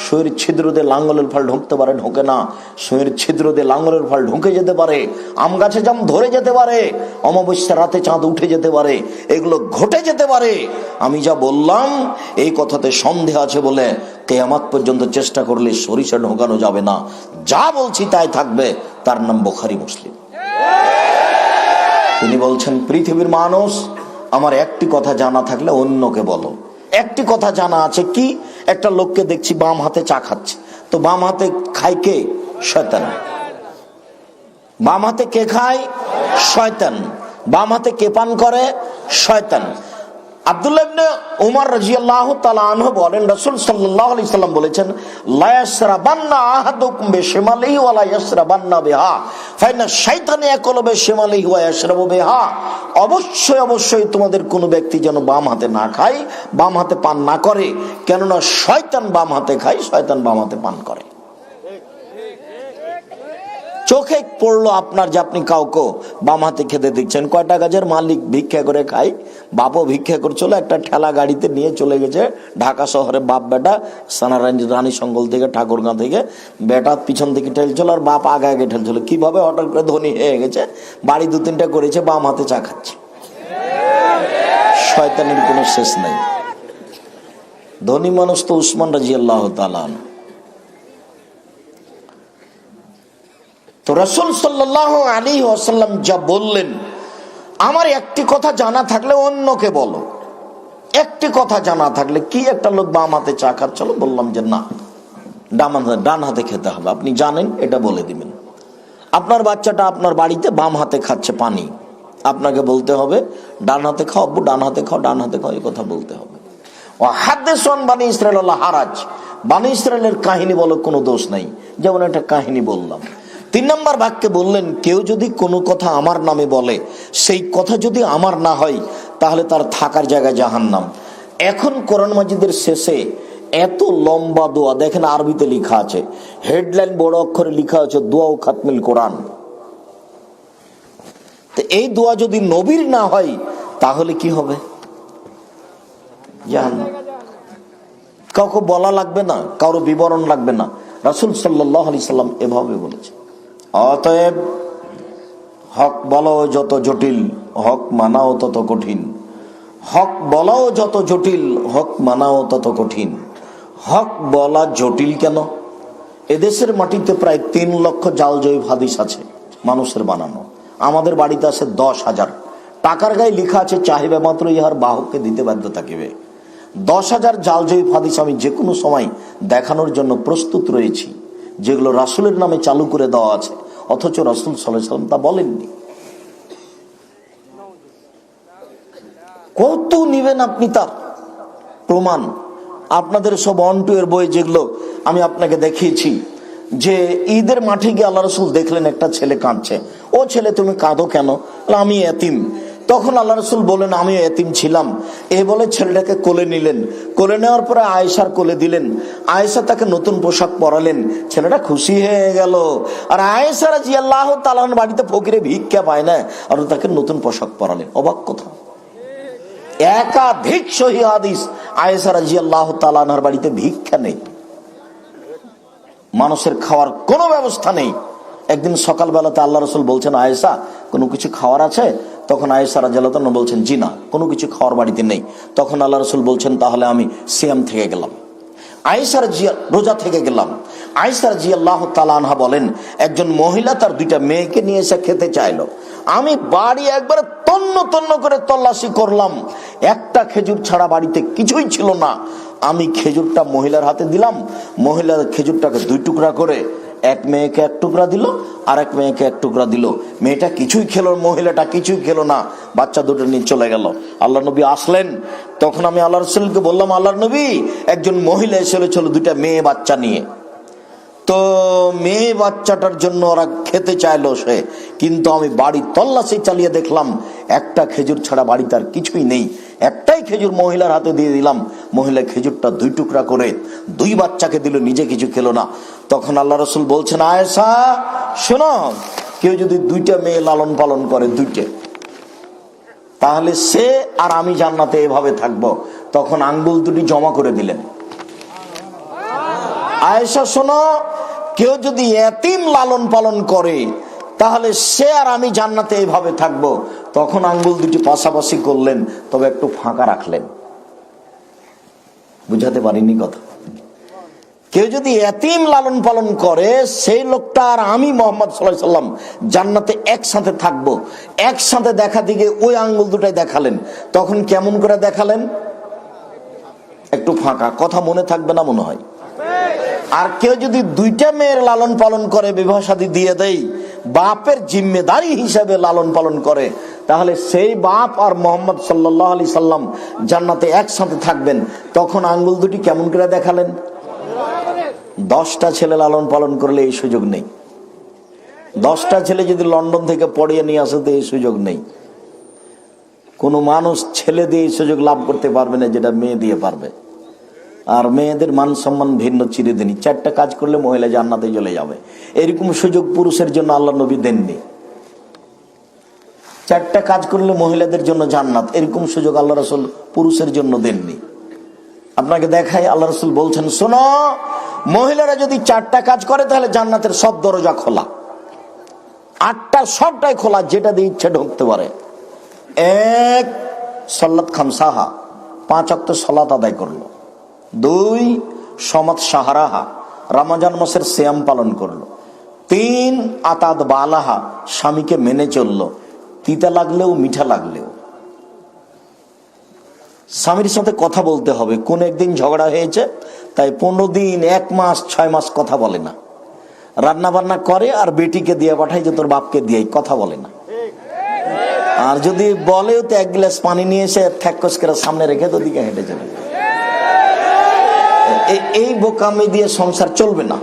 সুঁয়ের ছিদ্র দিয়ে লাঙ্গলের ফল ঢুকতে পারে, ঢোকে না, সুঁয়ের ছিদ্র দিয়ে লাঙ্গলের ফল ঢুকে যেতে পারে, আম গাছে জাম ধরে যেতে পারে, অমাবস্যার রাতে চাঁদ উঠে যেতে পারে, এগুলো ঘটে যেতে পারে। আমি যা বললাম এই কথাতে সন্দেহ আছে বলে কিয়ামত পর্যন্ত চেষ্টা করলে সরিষা ঢোকানো যাবে না। যা বলছি তাই থাকবে, তার নাম বুখারী মুসলিম। তিনি বলছেন, পৃথিবীর মানুষ আমার একটি কথা জানা থাকলে অন্যকে বলো। একটি কথা জানা আছে কি? একটা লোককে দেখছি বাম হাতে চা খাচ্ছে, তো বাম হাতে খায় কে? শয়তান। বাম হাতে কে খায়? শয়তান। বাম হাতে কে পান করে? শয়তান। আব্দুল্লাহ ইবনে উমর রাদিয়াল্লাহু তাআলা আনহু বলেন, রাসূল সাল্লাল্লাহু আলাইহি সাল্লাম বলেছেন, লা ইয়াসরাবান্না আহাদুকুম বিশিমালিহি ওয়া লা ইয়াসরাবান্না বিহা ফাইন্না শাইতানা ইয়াকুলু বিশিমালিহি ওয়া ইয়াশরাবু বিহা। অবশ্যই অবশ্যই তোমাদের কোনো ব্যক্তি যেন বাম হাতে না খায়, বাম হাতে পান না করে, কেননা শয়তান বাম হাতে খায়, শয়তান বাম হাতে পান করে। চোখে পড়লো আপনার যে আপনি কাউকে বাম হাতে খেতে দিচ্ছেন, কয়টা গাছের মালিক ভিক্ষা করে খায়, বাপও ভিক্ষা করছিল, একটা ঠেলা গাড়িতে নিয়ে চলে গেছে ঢাকা শহরে, বাপ বেটা রানী সঙ্গল থেকে ঠাকুরগাঁ থেকে, বেটা পিছন থেকে ঠেলছিল আর বাপ আগে আগে ঠেলছিল। কিভাবে হঠাৎ করে ধনী হয়ে গেছে, বাড়ি 2-3টা করেছে, বাম হাতে চা খাচ্ছে। শয়তানের কোনো শেষ নেই। ধনী মানুষ তো উসমান রাদিয়াল্লাহু তাআলা আনহু। তো রাসূল সাল্লাল্লাহু আলাইহি ওয়াসাল্লাম যা বললেন, আমার একটি কথা জানা থাকলে অন্যকে বলো। একটি কথা জানা থাকলে, কি একটা লোক বাম হাতে চা খাচ্ছিল, বললাম যে না, ডান হাতে খেতে হবে। আপনি জানেন, এটা বলে দিবেন। আপনার বাচ্চাটা আপনার বাড়িতে বাম হাতে খাচ্ছে পানি, আপনাকে বলতে হবে ডান হাতে খাও আব্বু, ডান হাতে খাও, ডান হাতে খাও, এই কথা বলতে হবে। ও হাদিসুন বানি ইসরাইল লা হারাজ, বানি ইসরাইলের কাহিনী বলো, কোনো দোষ নাই। যেমন একটা কাহিনী বললাম। 3 নম্বর বাক্যে বললেন, কেউ যদি কোনো কথা আমার নামে বলে, সেই কথা যদি আমার না হয়, তাহলে তার থাকার জায়গা জাহান্নাম। এখন কোরআন মাজিদের শেষে এত লম্বা দোয়া দেখেন, আরবিতে লেখা আছে, হেডলাইন বড় অক্ষরে লেখা আছে, দোয়া ও খাতমিল কোরআন। তো এই দোয়া যদি নবীর না হয়, তাহলে কি হবে? জাহান্নাম। কাউকে বলা লাগবে না, কারো বিবরণ লাগবে না, রাসূল সাল্লাল্লাহু আলাইহি সাল্লাম এভাবে বলেছে। অতএব হক বলাও যত জটিল, হক মানাও তত কঠিন। হক বলাও যত জটিল, হক মানাও তত কঠিন। হক বলা জটিল কেন? এদেশের মাটিতে প্রায় 3 লক্ষ জাল জয়ীফ হাদিস আছে, মানুষের বানানো। আমাদের বাড়িতে আছে 10,000। টাকার গায়ে লেখা আছে, চাহিবে মাত্র ইহার বাহককে দিতে বাধ্য থাকিবে। 10,000 জাল জয়ীফ হাদিস আমি যে কোনো সময় দেখানোর জন্য প্রস্তুত রয়েছি, যেগুলো রাসূলের নামে চালু করে দেওয়া আছে, অথচ রাসূল সাল্লাল্লাহু আলাইহি ওয়াসাল্লাম তা বলেননি। কত নিবেন আপনি তার প্রমাণ? আপনাদের সব অন্টু এর বই, যেগুলো আমি আপনাকে দেখিয়েছি, যে ঈদের মাঠে গিয়ে আল্লাহ রাসূল দেখলেন একটা ছেলে কাঁদছে। ও ছেলে, তুমি কাঁদো কেন? আমি এতিম। তখন আল্লাহ রাসূল বলেন, আমিও এতিম ছিলাম। এ বলে ছেলেটাকে কোলে নিলেন। কোলে নেওয়ার পরে আয়েশার কোলে দিলেন। আয়েশা তাকে নতুন পোশাক পরালেন। ছেলেটা খুশি হয়ে গেল। আর আয়েশা রাদিয়াল্লাহু তাআলা বাড়িতে ফকিরে ভিক্ষা পায় না, আর তাকে নতুন পোশাক পরালেন। অবাক কথা। একাধিক সহিহ হাদিস, আয়েশা রাদিয়াল্লাহু তাআলা আনহার বাড়িতে ভিক্ষা নেই, মানুষের খাওয়ার কোনো ব্যবস্থা নেই। একদিন সকালবেলাতে আল্লাহ রাসূল বলছেন, আয়েশা কোনো কিছু খাওয়ার আছে? তখন আয়েশা রাদিয়াল্লাহু তাআলা বলছেন, জি না, কোনো কিছু খাওয়ার বাড়িতে নেই। তখন আল্লাহ রাসূল বলছেন, তাহলে আমি সিয়াম থেকে গেলাম, আয়েশা রোজা থেকে গেলাম। আয়েশা রাদিয়াল্লাহু তাআলা আনহা বলেন, একজন মহিলা তার 2টা মেয়েকে নিয়ে এসে খেতে চাইলো। আমি বাড়ি একবারে তন্ন তন্ন করে তল্লাশি করলাম, একটা খেজুর ছাড়া বাড়িতে কিছুই ছিল না। আমি খেজুরটা মহিলার হাতে দিলাম। মহিলা খেজুরটাকে 2 টুকরা করে, এক মেয়েকে 1 টুকরা দিল, আর এক মেয়েকে 1 টুকরা দিল। মেয়েটা কিছুই খেলো, মহিলাটা কিছুই খেলো না, বাচ্চা 2টো নিয়ে চলে গেল। আল্লাহ নবী আসলেন। তখন আমি আল্লাহ রাসূলকে বললাম, আল্লাহর নবী, একজন মহিলা এসেছিল 2টা মেয়ে বাচ্চা নিয়ে। তো মেয়ে বাচ্চাটার জন্য ওরা খেতে চাইলো সে, কিন্তু আমি বাড়ি তল্লাশি চালিয়ে দেখলাম একটা খেজুর ছাড়া বাড়িতে আর কিছুই নেই। একটাই খেজুর মহিলার হাতে দিয়ে দিলাম। মহিলা খেজুরটা 2 টুকরা করে 2 বাচ্চাকে দিল, নিজে কিছু খেলো না। তখন আল্লাহ রাসূল বলছেন, আয়েশা শোনো, কেউ যদি 2টা মেয়ে লালন পালন করে, 2টে, তাহলে সে আর আমি জান্নাতে এভাবে থাকবো। তখন আঙ্গুল 2টি জমা করে দিলেন। আয়েশা শোনো, কেউ যদি এতিম লালন পালন করে, তাহলে সে আর আমি জান্নাতে এইভাবে থাকবো। তখন আঙ্গুল 2টি পাশাপাশি করলেন, তবে একটু ফাঁকা রাখলেন। বুঝাতে পারিনি কথা? কেউ যদি এতিম লালন পালন করে, সেই লোকটা আর আমি মুহাম্মদ সাল্লাল্লাহু আলাইহি সাল্লাম জান্নাতে একসাথে থাকবো। একসাথে দেখা দিকে ওই আঙ্গুল 2টাই দেখালেন। তখন কেমন করে দেখালেন? একটু ফাঁকা। কথা মনে থাকবে না মনে হয়? আর কেউ যদি দুইটা মেয়ের লালন পালন করে, বিবাহ শাদী দিয়ে দেয়, বাপের জিম্মেদারি হিসাবে লালন পালন করে, তাহলে সেই বাপ আর মোহাম্মদ সাল্লাল্লাহু আলাইহি সাল্লাম জান্নাতে একসাথে থাকবেন। তখন আঙ্গুল দুটি কেমন করে দেখালেন? 10টা ছেলে লালন পালন করলে এই সুযোগ নেই। 10টা ছেলে যদি লন্ডন থেকে পড়িয়ে নিয়ে আসে তো এই সুযোগ নেই। কোনো মানুষ ছেলে দিয়ে এই সুযোগ লাভ করতে পারবে না যেটা মেয়ে দিয়ে পারবে। আর মেয়েদের মান সম্মান ভিন্ন চিরদিনই। 4টা কাজ করলে মহিলা জান্নাতে চলে যাবে, এরকম সুযোগ পুরুষের জন্য আল্লাহ নবী দেননি। 4টা কাজ করলে মহিলাদের জন্য জান্নাত, এরকম সুযোগ আল্লাহ রাসূল পুরুষের জন্য দেননি। আপনাকে দেখাই, আল্লাহ রাসূল বলছেন, শোনো, মহিলারা যদি 4টা কাজ করে তাহলে জান্নাতের সব দরজা খোলা। 8টা সবটাই খোলা, যেটা দিয়ে ইচ্ছে ঢুকতে পারে। 1, সালাত খামসাহা, 5 ওয়াক্ত সালাত আদায় করলো। 2, সমাত সাহারাহা, রমজান মাসের সিয়াম পালন করলো। 3, আতাদ বালাহা, স্বামীকে মেনে চললো, তিতা লাগলেও মিঠা লাগলেও। স্বামীর সাথে কথা বলতে হবে। কোন একদিন ঝগড়া হয়েছে তাই 15 দিন, 1 মাস, 6 মাস কথা বলে না, রান্না বান্না করে আর বেটিকে দিয়ে পাঠায় যে তোর বাপকে দিয়ে, কথা বলে না। আর যদি বলেও তো 1 গ্লাস পানি নিয়ে এসে ঠ্যাকস করে সামনে রেখে তো দিকে হেঁটে চলে যায়। এই বোকামি দিয়ে সংসার চলবে না।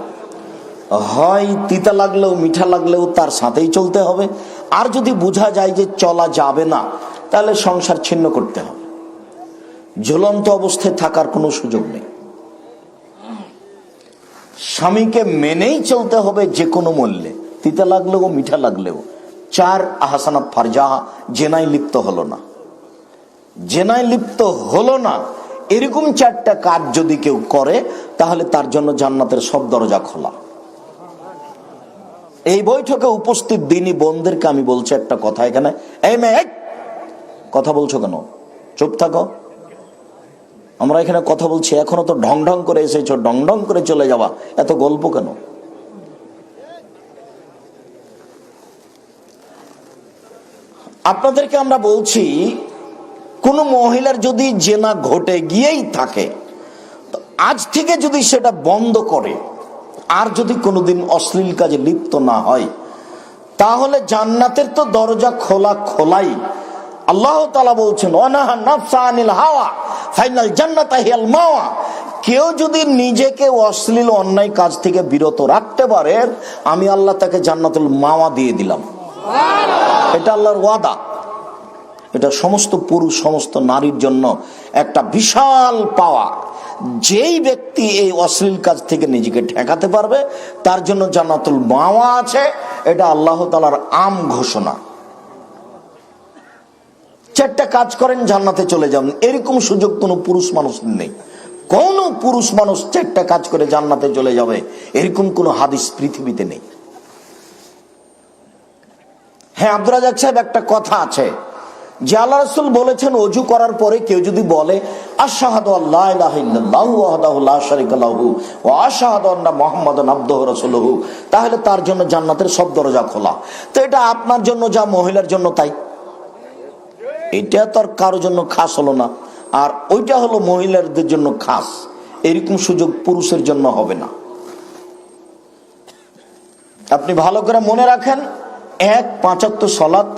হয় তিতা লাগলেও মিঠা লাগলেও তার সাথেই চলতে হবে, আর যদি বোঝা যায় যে চলা যাবে না তাহলে সংসার ছিন্ন করতে হবে। ঝুলন্ত অবস্থায় থাকার কোনো সুযোগ নেই। স্বামীকে মেনেই চলতে হবে যে কোনো মূল্যে, তিতা লাগলেও মিঠা লাগলেও। 4, আহসানাত ফারজাহা, জেনায় লিপ্ত হলো না। জেনায় লিপ্ত হলো না, এরকম 4টা কাজ যদি কেউ করে তাহলে তার জন্য জান্নাতের সব দরজা খোলা। এই বৈঠকে উপস্থিত দিনী বোনদেরকে আমি বলছি একটা কথা, এখানে এই মেয়ে কথা বলছো কেন? চুপ থাকো। আমরা এখানে কথা বলছি, এখনো তো ঢং ঢং করে এসেছো, ঢং ঢং করে চলে যাওয়া, এত গল্প কেন? আপনাদেরকে আমরা বলছি, কোন মহিলার যদি জেনা ঘটে গিয়েই থাকে, আজ থেকে যদি সেটা বন্ধ করে আর যদি কোনোদিন অশ্লীল কাজে লিপ্ত না হয়, তাহলে জান্নাতের তো দরজা খোলা খোলাই। আল্লাহ তাআলা বলছেন, ওয়ানাহা নাফসা আনিল হাওয়া ফাইনাল জান্নাতা হিয়াল মাওয়া। কেউ যদি নিজেকে অশ্লীল অন্যায় কাজ থেকে বিরত রাখতে পারে, আমি আল্লাহ তাকে জান্নাতুল মাওয়া দিয়ে দিলাম। এটা আল্লাহর ওয়াদা। এটা সমস্ত পুরুষ, সমস্ত নারীর জন্য একটা বিশাল পাওয়া। যেই ব্যক্তি এই অশ্লীল কাজ থেকে নিজেকে ঠেকাতে পারবে তার জন্য জান্নাতুল মাওয়া আছে। এটা আল্লাহ তাআলার আম ঘোষণা। 4টা কাজ করেন জান্নাতে চলে যাবেন, এরকম সুযোগ কোনো পুরুষ মানুষ নেই। কোন পুরুষ মানুষ 4টা কাজ করে জান্নাতে চলে যাবে এরকম কোন হাদিস পৃথিবীতে নেই। হ্যাঁ, আব্দুর রাজ্জাক সাহেব, একটা কথা আছে যে আল্লাহ রাসূল বলেছেন, ওযু করার পরে কেউ যদি বলে আশহাদু আল্লা ইলাহা ইল্লাল্লাহু ওয়াহদাহু লা শারীকা লাহু ওয়া আশহাদু আন্না মুহাম্মাদান আবদুহু ওয়া রাসূলুহু, তাহলে তার জন্য জান্নাতের সব দরজা খোলা। তো এটা আপনার জন্য যা মহিলার জন্য তাই, এটা তো আর কারো জন্য খাস হলো না, আর ওইটা হলো মহিলাদের জন্য খাস। এরকম সুযোগ পুরুষের জন্য হবে না। আপনি ভালো করে মনে রাখেন, 1, 5 ওয়াক্ত সালাত,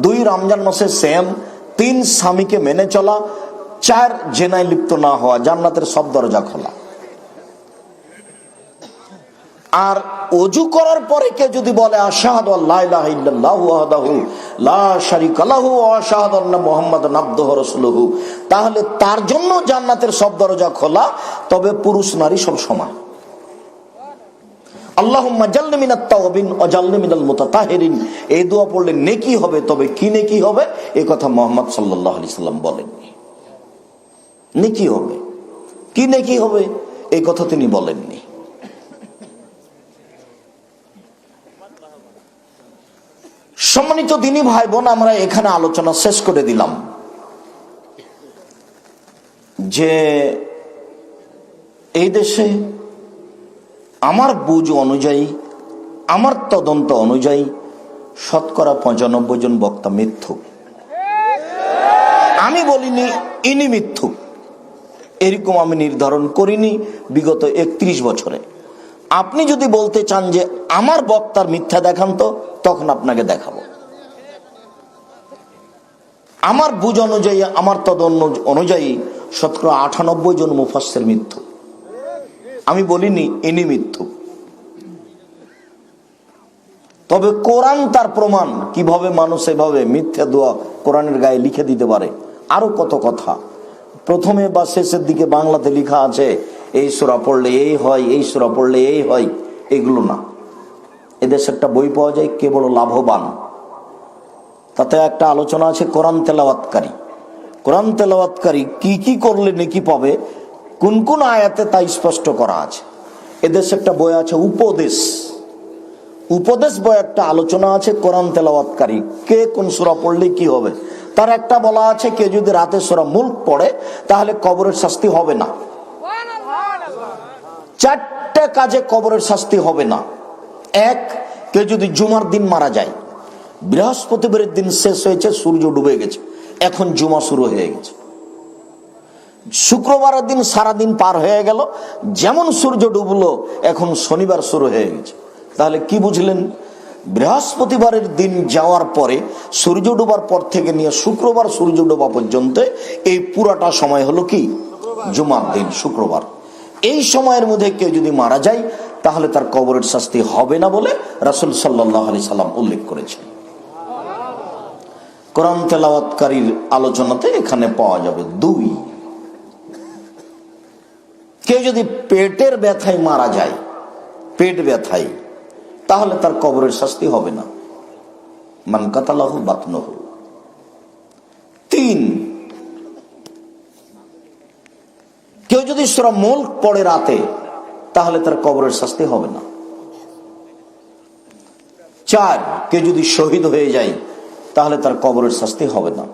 2, রমজান মাসের সিয়াম, 3, স্বামীকে মেনে চলা, 4, জেনায় লিপ্ত না হওয়া, জান্নাতের সব দরজা খোলা। আর ওযু করার পরে কে যদি বলে আশহাদু আল্লা ইলাহা ইল্লাল্লাহু ওয়াহদাহু লা শারীকা লাহু ওয়া আশহাদু আন্না মুহাম্মাদান আবদুহু ওয়া রাসূলুহু, তাহলে তার জন্য জান্নাতের সব দরজা খোলা। তবে পুরুষ নারী সব সমান। আল্লাহুম্মা জাল্নি মিনাত তাওয়াবিন ওয়া জাল্নি মিনাল মুতাতাহিরিন, এই দোয়া পড়লে নেকি হবে। তবে কি নেকি হবে এই কথা মুহাম্মদ সাল্লাল্লাহু আলাইহি সাল্লাম বলেননি। নেকি হবে, কি নেকি হবে এই কথা তিনি বলেননি। সম্মানিত দিনী ভাই বোন, আমরা এখানে আলোচনা শেষ করে দিলাম যে এই দেশে আমার বুঝ অনুযায়ী, আমার তদন্ত অনুযায়ী 95% জন বক্তা মিথ্যুক। আমি বলিনি ইনি মিথ্যুক, এরকম আমি নির্ধারণ করিনি বিগত 31 বছরে। আপনি যদি বলতে চান যে আমার বক্তার মিথ্যা দেখান তো, তখন আপনাকে দেখাবো। আমার বুঝ অনুযায়ী, আমার তদ অনুযায়ী 98 জন মুফাসসির মিথ্যু। আমি বলিনি ইনি মিথ্যু। তবে কোরআন তার প্রমাণ। কিভাবে মানুষ এভাবে মিথ্যা দোয়া কোরআনের গায়ে লিখে দিতে পারে, আরো কত কথা। প্রথমে বা শেষের দিকে বাংলাতে লেখা আছে এই সূরা পড়লে এই হয়, এই সূরা পড়লে এই হয়, এগুলো না। এদেশে একটা বই পাওয়া যায় কে বড় লাভবান, তাতে একটা আলোচনা আছে কোরআন তেলাওয়াতকারী। কোরআন তেলাওয়াতকারী কি কি করলে নেকি পাবে, কোন কোন আয়াতে তা স্পষ্ট করা আছে। এদেশে একটা বই আছে উপদেশ, উপদেশ বই একটা আলোচনা আছে কোরআন তেলাওয়াতকারী কে কোন সূরা পড়লে কি হবে। তার একটা বলা আছে কে যদি রাতে সূরা মুলক পড়ে তাহলে কবরের শাস্তি হবে না। 4টে কাজে কবরের শাস্তি হবে না। এক, কে যদি জুমার দিন মারা যায়, বৃহস্পতিবারের দিন শেষ হয়েছে, সূর্য ডুবে গেছে, এখন জুমা শুরু হয়ে গেছে। শুক্রবারের দিন সারাদিন পার হয়ে গেল, যেমন সূর্য ডুবলো এখন শনিবার শুরু হয়ে গেছে। তাহলে কি বুঝলেন? বৃহস্পতিবারের দিন যাওয়ার পরে সূর্য ডোবার পর থেকে নিয়ে শুক্রবার সূর্য ডোবা পর্যন্ত এই পুরাটা সময় হলো কি জুমার দিন, শুক্রবার। এই সময়ের মধ্যে কেউ যদি মারা যায় তাহলে তার কবরের শাস্তি হবে না বলে রাসূল সাল্লাল্লাহু আলাইহি সাল্লাম উল্লেখ করেছেন। কোরআন তেলাওয়াতকারীর আলোচনাতে এখানে পাওয়া যাবে। 2, কেউ যদি পেটের ব্যথায় মারা যায়, পেট ব্যথায়, তাহলে তার কবরের শাস্তি হবে না। মান কাতালাহু বাতনুহু। 3, কেউ যদি সূরা মুলক পড়ে রাতে তাহলে তার কবরের শাস্তি হবে না। 4, কেউ যদি শহীদ হয়ে যায় তাহলে তার কবরের শাস্তি হবে না।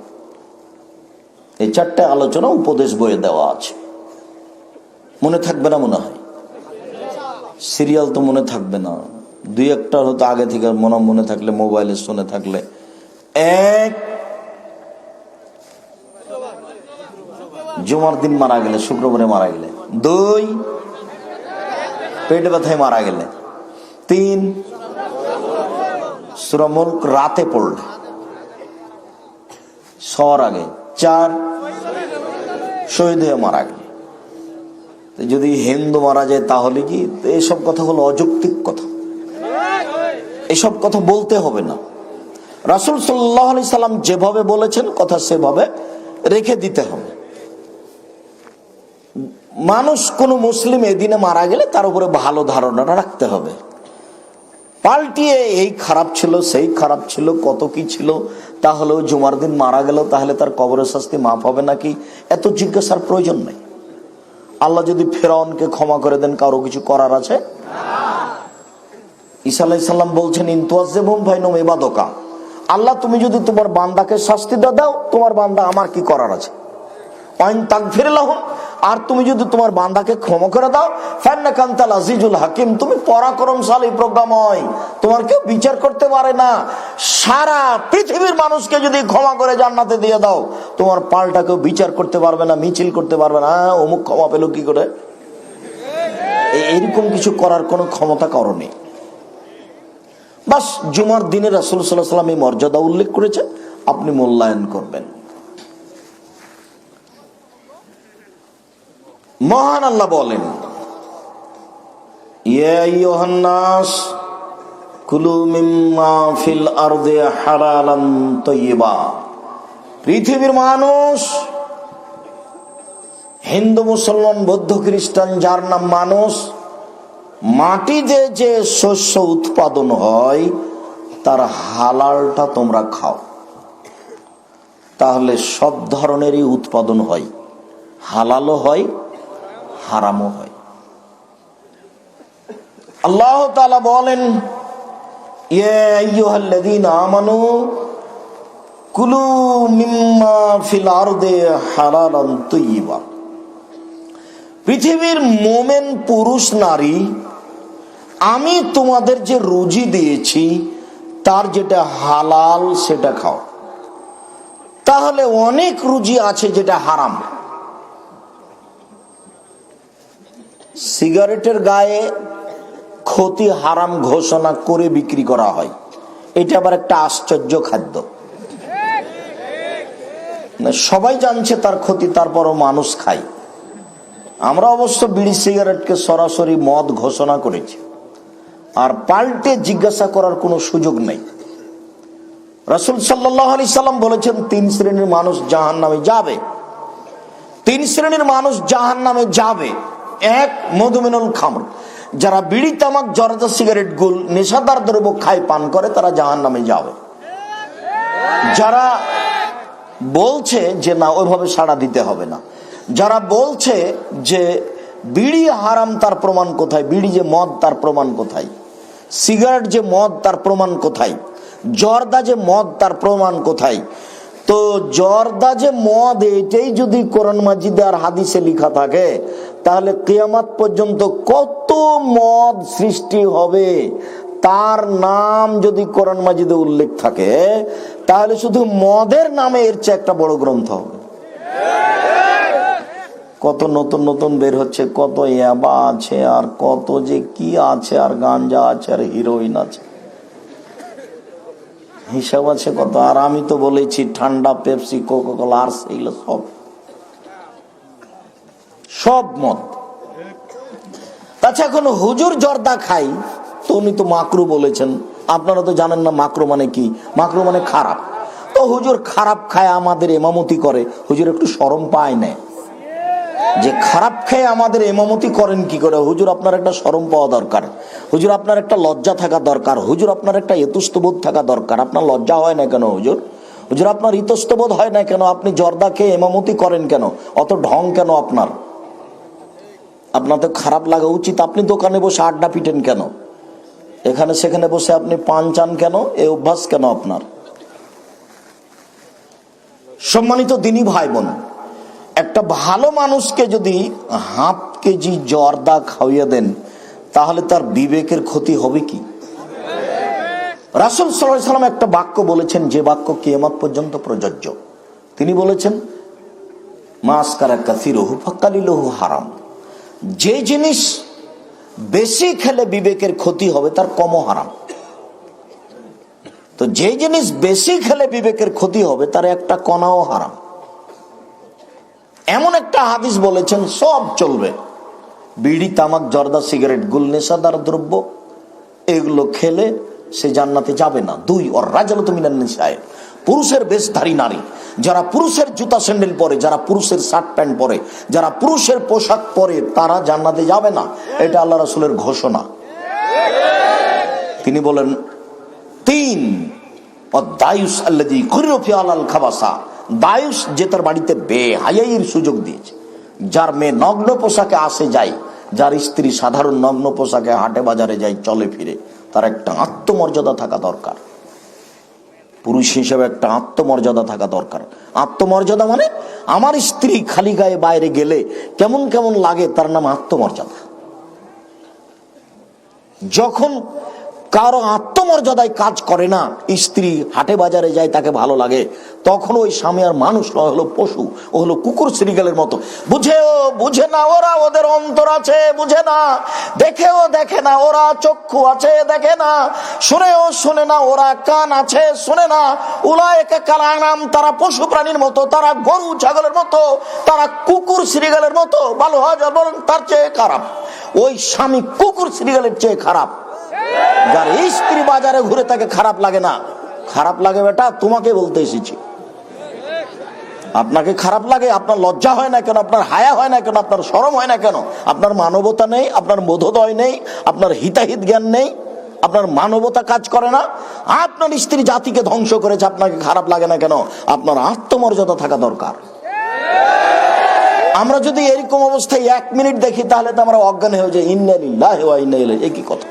এই 4টে আলোচনা উপদেশ বইয়ে দেওয়া আছে। মনে থাকবে না মনে হয়? সিরিয়াল তো মনে থাকবে না, 2-1টা হয়তো আগে থেকে মনে থাকলে, মোবাইলে শুনে থাকলে। 1, জুমার দিন মারা গেলে, শুক্রবারে মারা গেলে। 2, পেট ব্যথায় মারা গেলে। 3, সূরা মুলক রাতে পড়লে শোয়ার আগে। 4, শহীদ হয়ে মারা গেলে। যদি হিন্দু মারা যায় তাহলে কি? এইসব কথা হলো অযৌক্তিক কথা, এসব কথা বলতে হবে না। রাসূল সাল্লাল্লাহু আলাইহি সাল্লাম যেভাবে বলেছেন কথা সেভাবে রেখে দিতে হবে। মানুষ কোন মুসলিম এদিনে মারা গেলে তার উপরে ভালো ধারণাটা রাখতে হবে। পাল্টিয়ে এই খারাপ ছিল, সেই খারাপ ছিল, কত কি ছিল, তাহলেও জুমার দিন মারা গেল, তাহলে তার কবরের শাস্তি মাফ হবে নাকি, এত জিজ্ঞাসার প্রয়োজন নেই। আল্লাহ যদি ফেরাউনকে ক্ষমা করে দেন, কারো কিছু করার আছে? ঈসা আলাইহিস সালাম বলছেন ইনতুয়াজ্জিবহুম ফাইন্নাহুম ইবাদুকা, আল্লাহ তুমি যদি তোমার বান্দাকে শাস্তি দাও, তোমার বান্দা আমার কি করার আছে? ওয়াইন তাগফির লাহুম, আর তুমি যদি তোমার বান্দাকে ক্ষমা করে দাও, ফান্নাকা আনতাল আজিজুল হাকিম, তুমি পরাক্রমশালী প্রজ্ঞাময়, তোমার কেউ বিচার করতে পারে না। সারা পৃথিবীর মানুষকে যদি ক্ষমা করে জান্নাতে দিয়ে দাও, তোমার পাল্টা কেউ বিচার করতে পারবে না, মিছিল করতে পারবে না। অমুক ক্ষমা পেল কি করে? এইরকম কিছু করার কোনো ক্ষমতা কারো নেই। বাস জুমার দিনে রাসূল সাল্লাল্লাহু আলাইহি ওয়াসাল্লাম এই মর্যাদা উল্লেখ করেছে, আপনি মূল্যায়ন করবেন। মহান আল্লাহ বলেন ইয়া আইয়ুহান নাস কুলু মিম্মা ফিল আরদি হালালান তাইয়্যিবা, পৃথিবীর মানুষ, হিন্দু মুসলমান বৌদ্ধ খ্রিস্টান যার নাম মানুষ, মাটিতে যে শস্য উৎপাদন হয় তার হালালটা তোমরা খাও। তাহলে সব ধরনেরই উৎপাদন হয়, হালালও হয়, হারামও হয়। আল্লাহ তাআলা বলেন ইয়া আইয়ুহাল্লাযীনা আমানু কুলু মিম্মা ফিল আরদি হালালান তাইয়্যিবা, পৃথিবীর মোমেন পুরুষ নারী, আমি তোমাদের যে রুজি দিয়েছি তার যেটা হালাল সেটা খাও। তাহলে অনেক রুজি আছে যেটা হারাম। সিগারেটের গায়ে ক্ষতি হারাম ঘোষণা করে বিক্রি করা হয়, এটা আবার একটা আশ্চর্য খাদ্য। সবাই জানছে তার ক্ষতি, তারপরও মানুষ খায়। আমরা অবশ্য বিড়ি সিগারেটকে সরাসরি মদ ঘোষণা করেছি, আর পাল্টে জিজ্ঞাসা করার কোনো সুযোগ নেই। রাসূল সাল্লাল্লাহু আলাইহি সাল্লাম বলেছেন, 3 শ্রেণীর মানুষ জাহান্নামে যাবে। 3 শ্রেণীর মানুষ জাহান্নামে যাবে। 1, মধুমিনুল খামর, যারা বিড়ি তামাক জর্দা সিগারেট গুল নেশাদার দ্রব্য খায় পান করে তারা জাহান্নামে যাবে। যারা বলছে যে না ওইভাবে সাড়া দিতে হবে না, যারা বলছে যে বিড়ি হারাম তার প্রমাণ কোথায়, বিড়ি যে মদ তার প্রমাণ কোথায়, সিগারেট যে মদ তার প্রমাণ কোথায়, জর্দা যে মদ তার প্রমাণ কোথায়। তো জর্দা যে মদ এটাই যদি কোরআন মাজিদে আর হাদিসে লেখা থাকে, তাহলে কিয়ামত পর্যন্ত কত মদ সৃষ্টি হবে তার নাম যদি কোরআন মাজিদে উল্লেখ থাকে, তাহলে শুধু মদের নামে এর চেয়ে একটা বড় গ্রন্থ হবে। কত নতুন নতুন বের হচ্ছে, কত ইয়াবা আছে, আর কত যে কি আছে, আর গাঞ্জা আছে, আর হিরোইন আছে, হিসাব আছে কত। আর আমি তো বলেছি ঠান্ডা, পেপসি, কোকাকোলা, আর সেইগুলো সব মদ। আচ্ছা, এখন হুজুর জর্দা খাই, তো উনি তো মাকরু বলেছেন। আপনারা তো জানেন না মাকরু মানে কি। মাকরু মানে খারাপ। তো হুজুর খারাপ খায় আমাদের ইমামতি করে, হুজুর একটু শরম পায় না যে খারাপ খেয়ে আমাদের ইমামতি করেন কি করে। হুজুর আপনার একটা শরম পাওয়া দরকার, হুজুর আপনার একটা লজ্জা থাকা দরকার, হুজুর আপনার একটা ইতস্তবোধ থাকা দরকার। আপনার লজ্জা হয় না কেন হুজুর? হুজুর আপনার ইতস্তবোধ হয় না কেন? আপনি জর্দা খেয়ে ইমামতি করেন কেন? অত ঢং কেন আপনার? আপনার তো খারাপ লাগা উচিত। আপনি দোকানে বসে আড্ডা পিটেন কেন? এখানে সেখানে বসে আপনি পান চান কেন? এই অভ্যাস কেন আপনার? সম্মানিত দিনী ভাই বোন, একটা ভালো মানুষকে যদি হাফ কেজি জর্দা খাওয়িয়ে দেন, তাহলে তার বিবেকের ক্ষতি হবে কি? রাসূল সাল্লাল্লাহু আলাইহি সাল্লাম একটা বাক্য বলেছেন, যে বাক্য কিয়ামত পর্যন্ত প্রযোজ্য। তিনি বলেছেন, মাসকারা কাসিরুহু ফাকালিলুহু হারাম। যে জিনিস বেশি খেলে বিবেকের ক্ষতি হবে তার কমও হারাম। তো যে জিনিস বেশি খেলে বিবেকের ক্ষতি হবে তার একটা কণাও হারাম। এমন একটা হাদিস বলেছেন সব চলবে। বিড়ি, তামাক, জর্দা, সিগারেট, গুল নেশাদার দ্রব্য, এগুলো খেলে সে জান্নাতে যাবে না। 2, ওর রাজালাতু মিনান নিসায়ে, পুরুষের বেশধারী নারী, যারা পুরুষের জুতা স্যান্ডেল পরে, যারা পুরুষের শার্ট প্যান্ট পরে, যারা পুরুষের পোশাক পরে, তারা জান্নাতে যাবে না। এটা আল্লাহ রাসূলের ঘোষণা। তিনি বলেন 3, দায়ুস আল্লাযী কুরিরা ফি আলাল খাবাসা, দায়ুস যে তার বাড়িতে বেহায়াইয়ের সুযোগ দিয়েছে, যার মেয়ে নগ্ন পোশাকে আসে যায়, যার স্ত্রী সাধারণ নগ্ন পোশাকে হাটে বাজারে যায়, চলে ফিরে, তার একটা আত্মমর্যাদা থাকা দরকার। পুরুষ হিসেবে একটা আত্মমর্যাদা থাকা দরকার। আত্মমর্যাদা মানে আমার স্ত্রী খালি গায়ে বাইরে গেলে কেমন কেমন লাগে, তার নাম আত্মমর্যাদা। যখন কারো আত্মমর্যাদায় কাজ করে না, স্ত্রী হাটে বাজারে যায়, তাকে ভালো লাগে, তখন ওই স্বামী আর মানুষ নয়, হলো পশু, ও হলো কুকুর শ্রীগালের মতো। বুঝে না ওরা, ওদের অন্তর আছে, বুঝে না, দেখেও দেখে না, ওরা চক্ষু আছে, দেখে না, শুনেও শুনে না, ওরা কান আছে, শুনে না। উলায়েকা কাল আনাম, তারা পশু প্রাণীর মতো, তারা গরু ছাগলের মতো, তারা কুকুর শ্রীগালের মতো। ভালো হয় বলেন, তার চেয়ে খারাপ ওই স্বামী কুকুর শ্রীগালের চেয়ে খারাপ। যার স্ত্রী বাজারে ঘুরে তাকে খারাপ লাগে না। খারাপ লাগে বেটা, তোমাকে বলতে এসেছি। আপনাকে খারাপ লাগে, আপনার লজ্জা হয় না কেন? আপনার হায়া হয় না কেন? আপনার শরম হয় না কেন? আপনার মানবতা নেই, আপনার বোধোদয় নেই, আপনার হিতাহিত জ্ঞান নেই, আপনার মানবতা কাজ করে না। আপনার স্ত্রী জাতিকে ধ্বংস করেছে, আপনাকে খারাপ লাগে না কেন? আপনার আত্মমর্যাদা থাকা দরকার। আমরা যদি এরকম অবস্থায় 1 মিনিট দেখি, তাহলে তো আমরা অজ্ঞান হয়ে যাই। ইন্না লিল্লাহি ওয়া ইন্না ইলাইহি, একই কথা,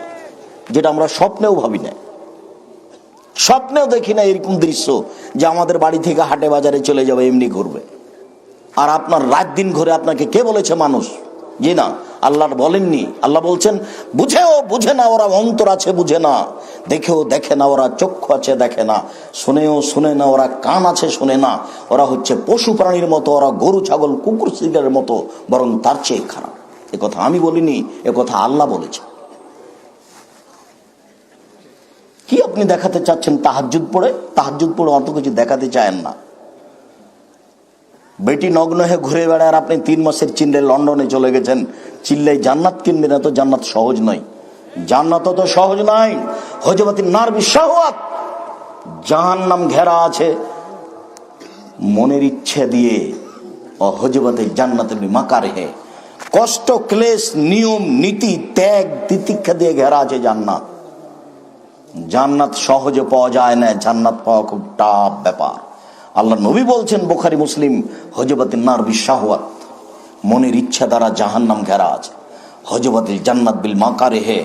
যেটা আমরা স্বপ্নেও ভাবি না, স্বপ্নেও দেখি না এরকম দৃশ্য যে আমাদের বাড়ি থেকে হাটে বাজারে চলে যাবে, এমনি ঘুরবে। আর আপনার রাত দিন ঘুরে আপনাকে কে বলেছে মানুষ? জি না, আল্লাহ বলেননি। আল্লাহ বলছেন, বুঝেও বুঝে না, ওরা অন্তর আছে, বুঝে না, দেখেও দেখে না, ওরা চক্ষু আছে, দেখে না, শুনেও শুনে না, ওরা কান আছে, শুনে না। ওরা হচ্ছে পশু প্রাণীর মতো, ওরা গরু ছাগল কুকুর শ্রীগালের মতো, বরং তার চেয়ে খারাপ। এ কথা আমি বলিনি, এ কথা আল্লাহ বলেছে। আপনি দেখাতে চাচ্ছেন তাহাজ্জুদ পড়ে অত কিছু দেখাতে চায়েন না। বেটি নগ্ন হয়ে ঘুরে বেড়ায় আর আপনি 3 মাসের চিল্লে লন্ডনে চলে গেছেন, চিল্লাই জান্নাত কিনবে না, তো জান্নাত সহজ নয়। জান্নাত তো সহজ নয়। হজবাতিন নার বিশাওয়াত, জাহান্নাম ঘেরা আছে মনের ইচ্ছে দিয়ে। হজবাতে জান্নাতের মাকারে, কষ্ট ক্লেশ নিয়ম নীতি ত্যাগ তিতিক্ষা দিয়ে ঘেরা আছে জান্নাত। জান্নাত সহজে পাওয়া যায় না, জান্নাত পাওয়া খুব টাফ ব্যাপার। আল্লাহ নবী বলছেন, বুখারী মুসলিম, হজবাতিন নার বিশাওয়াত, মনের ইচ্ছা দ্বারা জাহান্নাম ঘেরা আছে। হজবাতিল জান্নাত বিল মাকারেহে,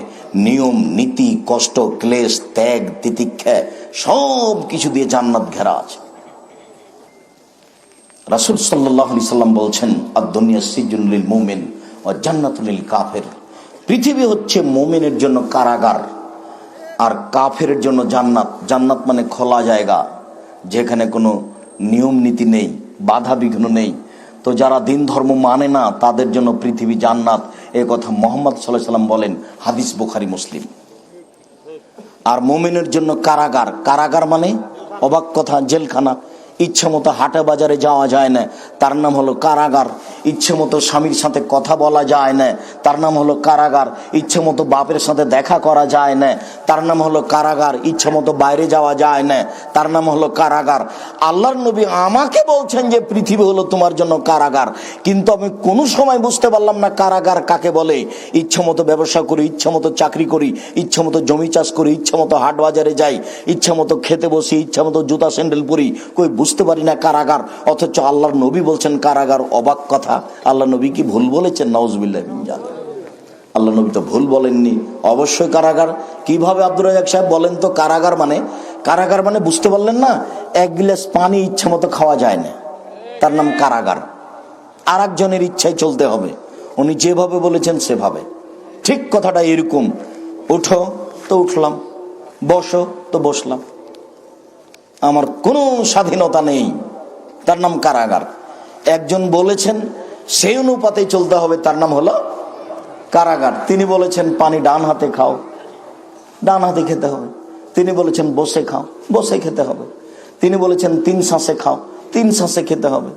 নিয়ম নীতি কষ্ট ক্লেশ ত্যাগ তিতিক্ষা সব কিছু দিয়ে জান্নাত ঘেরা আছে। রাসূল সাল্লাল্লাহু আলাইহি সাল্লাম বলছেন, আদ-দুনিয়া সিজনুল লিল মুমিন ওয়া জান্নাতুল লিল কাফির। পৃথিবী হচ্ছে মুমিনের জন্য কারাগার আর কাফেরের জন্য জান্নাত। জান্নাত মানে খোলা জায়গা, যেখানে কোনো নিয়ম নীতি নেই, বাধা বিঘ্ন নেই। তো যারা দিন ধর্ম মানে না তাদের জন্য পৃথিবী জান্নাত, এ কথা মুহাম্মদ সাল্লাল্লাহু আলাইহি সাল্লাম বলেন, হাদিস বুখারী মুসলিম। আর মুমিনের জন্য কারাগার, কারাগার মানে অবাক কথা, জেলখানা। ইচ্ছে মতো হাটে বাজারে যাওয়া যায় না, তার নাম হলো কারাগার। ইচ্ছে মতো স্বামীর সাথে কথা বলা যায় না, তার নাম হলো কারাগার। ইচ্ছে মতো বাপের সাথে দেখা করা যায় না, তার নাম হলো কারাগার। ইচ্ছে মতো বাইরে যাওয়া যায় না, তার নাম হলো কারাগার। আল্লাহর নবী আমাকে বলছেন যে পৃথিবী হলো তোমার জন্য কারাগার, কিন্তু আমি কোনো সময় বুঝতে পারলাম না কারাগার কাকে বলে। ইচ্ছে মতো ব্যবসা করি, ইচ্ছে মতো চাকরি করি, ইচ্ছে মতো জমি চাষ করি, ইচ্ছে মতো হাট বাজারে যাই, ইচ্ছে মতো খেতে বসি, ইচ্ছে মতো জুতা স্যান্ডেল পরি, কই বুঝতে পারি না কারাগার। অথচ আল্লাহর নবী বলছেন কারাগার। অবাক কথা, আল্লাহ নবী কি ভুল বলেছেন? নাউজুবিল্লাহ মিন যালিক। আল্লাহ নবী তো ভুল বলেননি, অবশ্যই কারাগার। কিভাবে আব্দুর রাজ্জাক সাহেব বলেন তো কারাগার মানে? কারাগার মানে বুঝতে পারলেন না? 1 গ্লাস পানি ইচ্ছে মতো খাওয়া যায় না, তার নাম কারাগার। আর একজনের ইচ্ছায় চলতে হবে, উনি যেভাবে বলেছেন সেভাবে। ঠিক কথাটা এরকম, উঠো তো উঠলাম, বসো তো বসলাম, আমার কোনো স্বাধীনতা নেই, তার নাম কারাগার। একজন বলেছেন সেই অনুপাতে চলতে হবে, তার নাম হলো কারাগার। তিনি বলেছেন পানি ডান হাতে খাও, ডান হাতে খেতে হবে। তিনি বলেছেন বসে খাও, বসে খেতে হবে। তিনি বলেছেন 3 শ্বাসে খাও, 3 শ্বাসে খেতে হবে।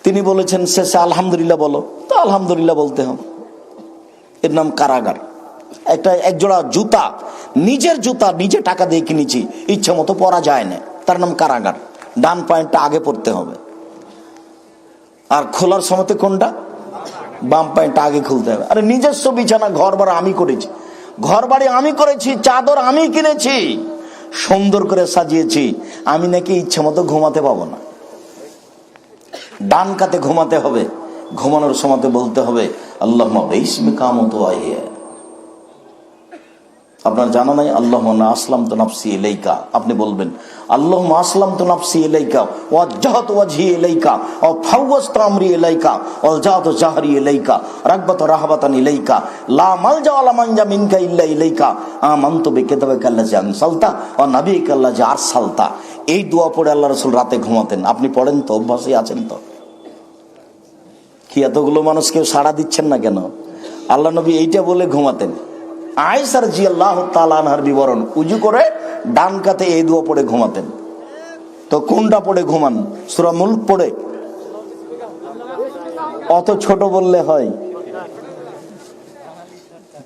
তিনি বলেছেন শেষে আলহামদুলিল্লাহ বলো, তো আলহামদুলিল্লাহ বলতে হবে। এর নাম কারাগার। এক জোড়া জুতা, নিজের জুতা নিজে টাকা দিয়ে কিনেছি, ইচ্ছা মতো পরা যায় না, তার নাম কারাগার। ডান পায়েরটা আগে পড়তে হবে, আর খোলার সময় কোনটা? বাম পায়েরটা আগে খুলতে হবে। আরে নিজস্ব বিছানা, ঘর বাড়ি আমি করেছি, ঘর বাড়ি আমি করেছি, চাদর আমি কিনেছি, সুন্দর করে সাজিয়েছি, আমি নাকি ইচ্ছা মতো ঘুমাতে পাবো না। ডান কাতে ঘুমাতে হবে, ঘুমানোর সময় বলতে হবে আল্লাহুম্মা বিসমিকা আমুতু ওয়া আহইয়া। আপনার জানা নাই? আল্লাহুম্মা আসলামতু নাফসি ইলাইকা, আপনি বলবেন আল্লাহুম্মা আসলামতু নাফসি ইলাইকা ওয়াজ্জাহতু ওয়াজহি ইলাইকা ওয়া ফাওয়াজতু আমরি ইলাইকা ওয়ালজাতু জাহরি ইলাইকা রাগবাতান রাহবাতান ইলাইকা লা মালজা ওয়ালা মানজা মিনকা ইল্লা ইলাইকা আমানতু বিকিতাবিকা আল্লাযী আনসালতা ওয়া নাবিয়িকা আল্লাযী আরসালতা। এই দোয়া পড়ে আল্লাহ রাসূল রাতে ঘুমাতেন। আপনি পড়েন তো? অভ্যাসে আছেন তো? কি এতগুলো মানুষ কেউ সাড়া দিচ্ছেন না কেন? আল্লাহ নবী এইটা বলে ঘুমাতেন। আয়েশা রাদিয়াল্লাহু তাআলা আনহার বিবরণ, উজু করে ডান কাতে এই দোয়া পড়ে ঘুমাতেন। তো কোনটা পড়ে ঘুমান? সূরা মুলক পড়ে? অত ছোট বললে হয়?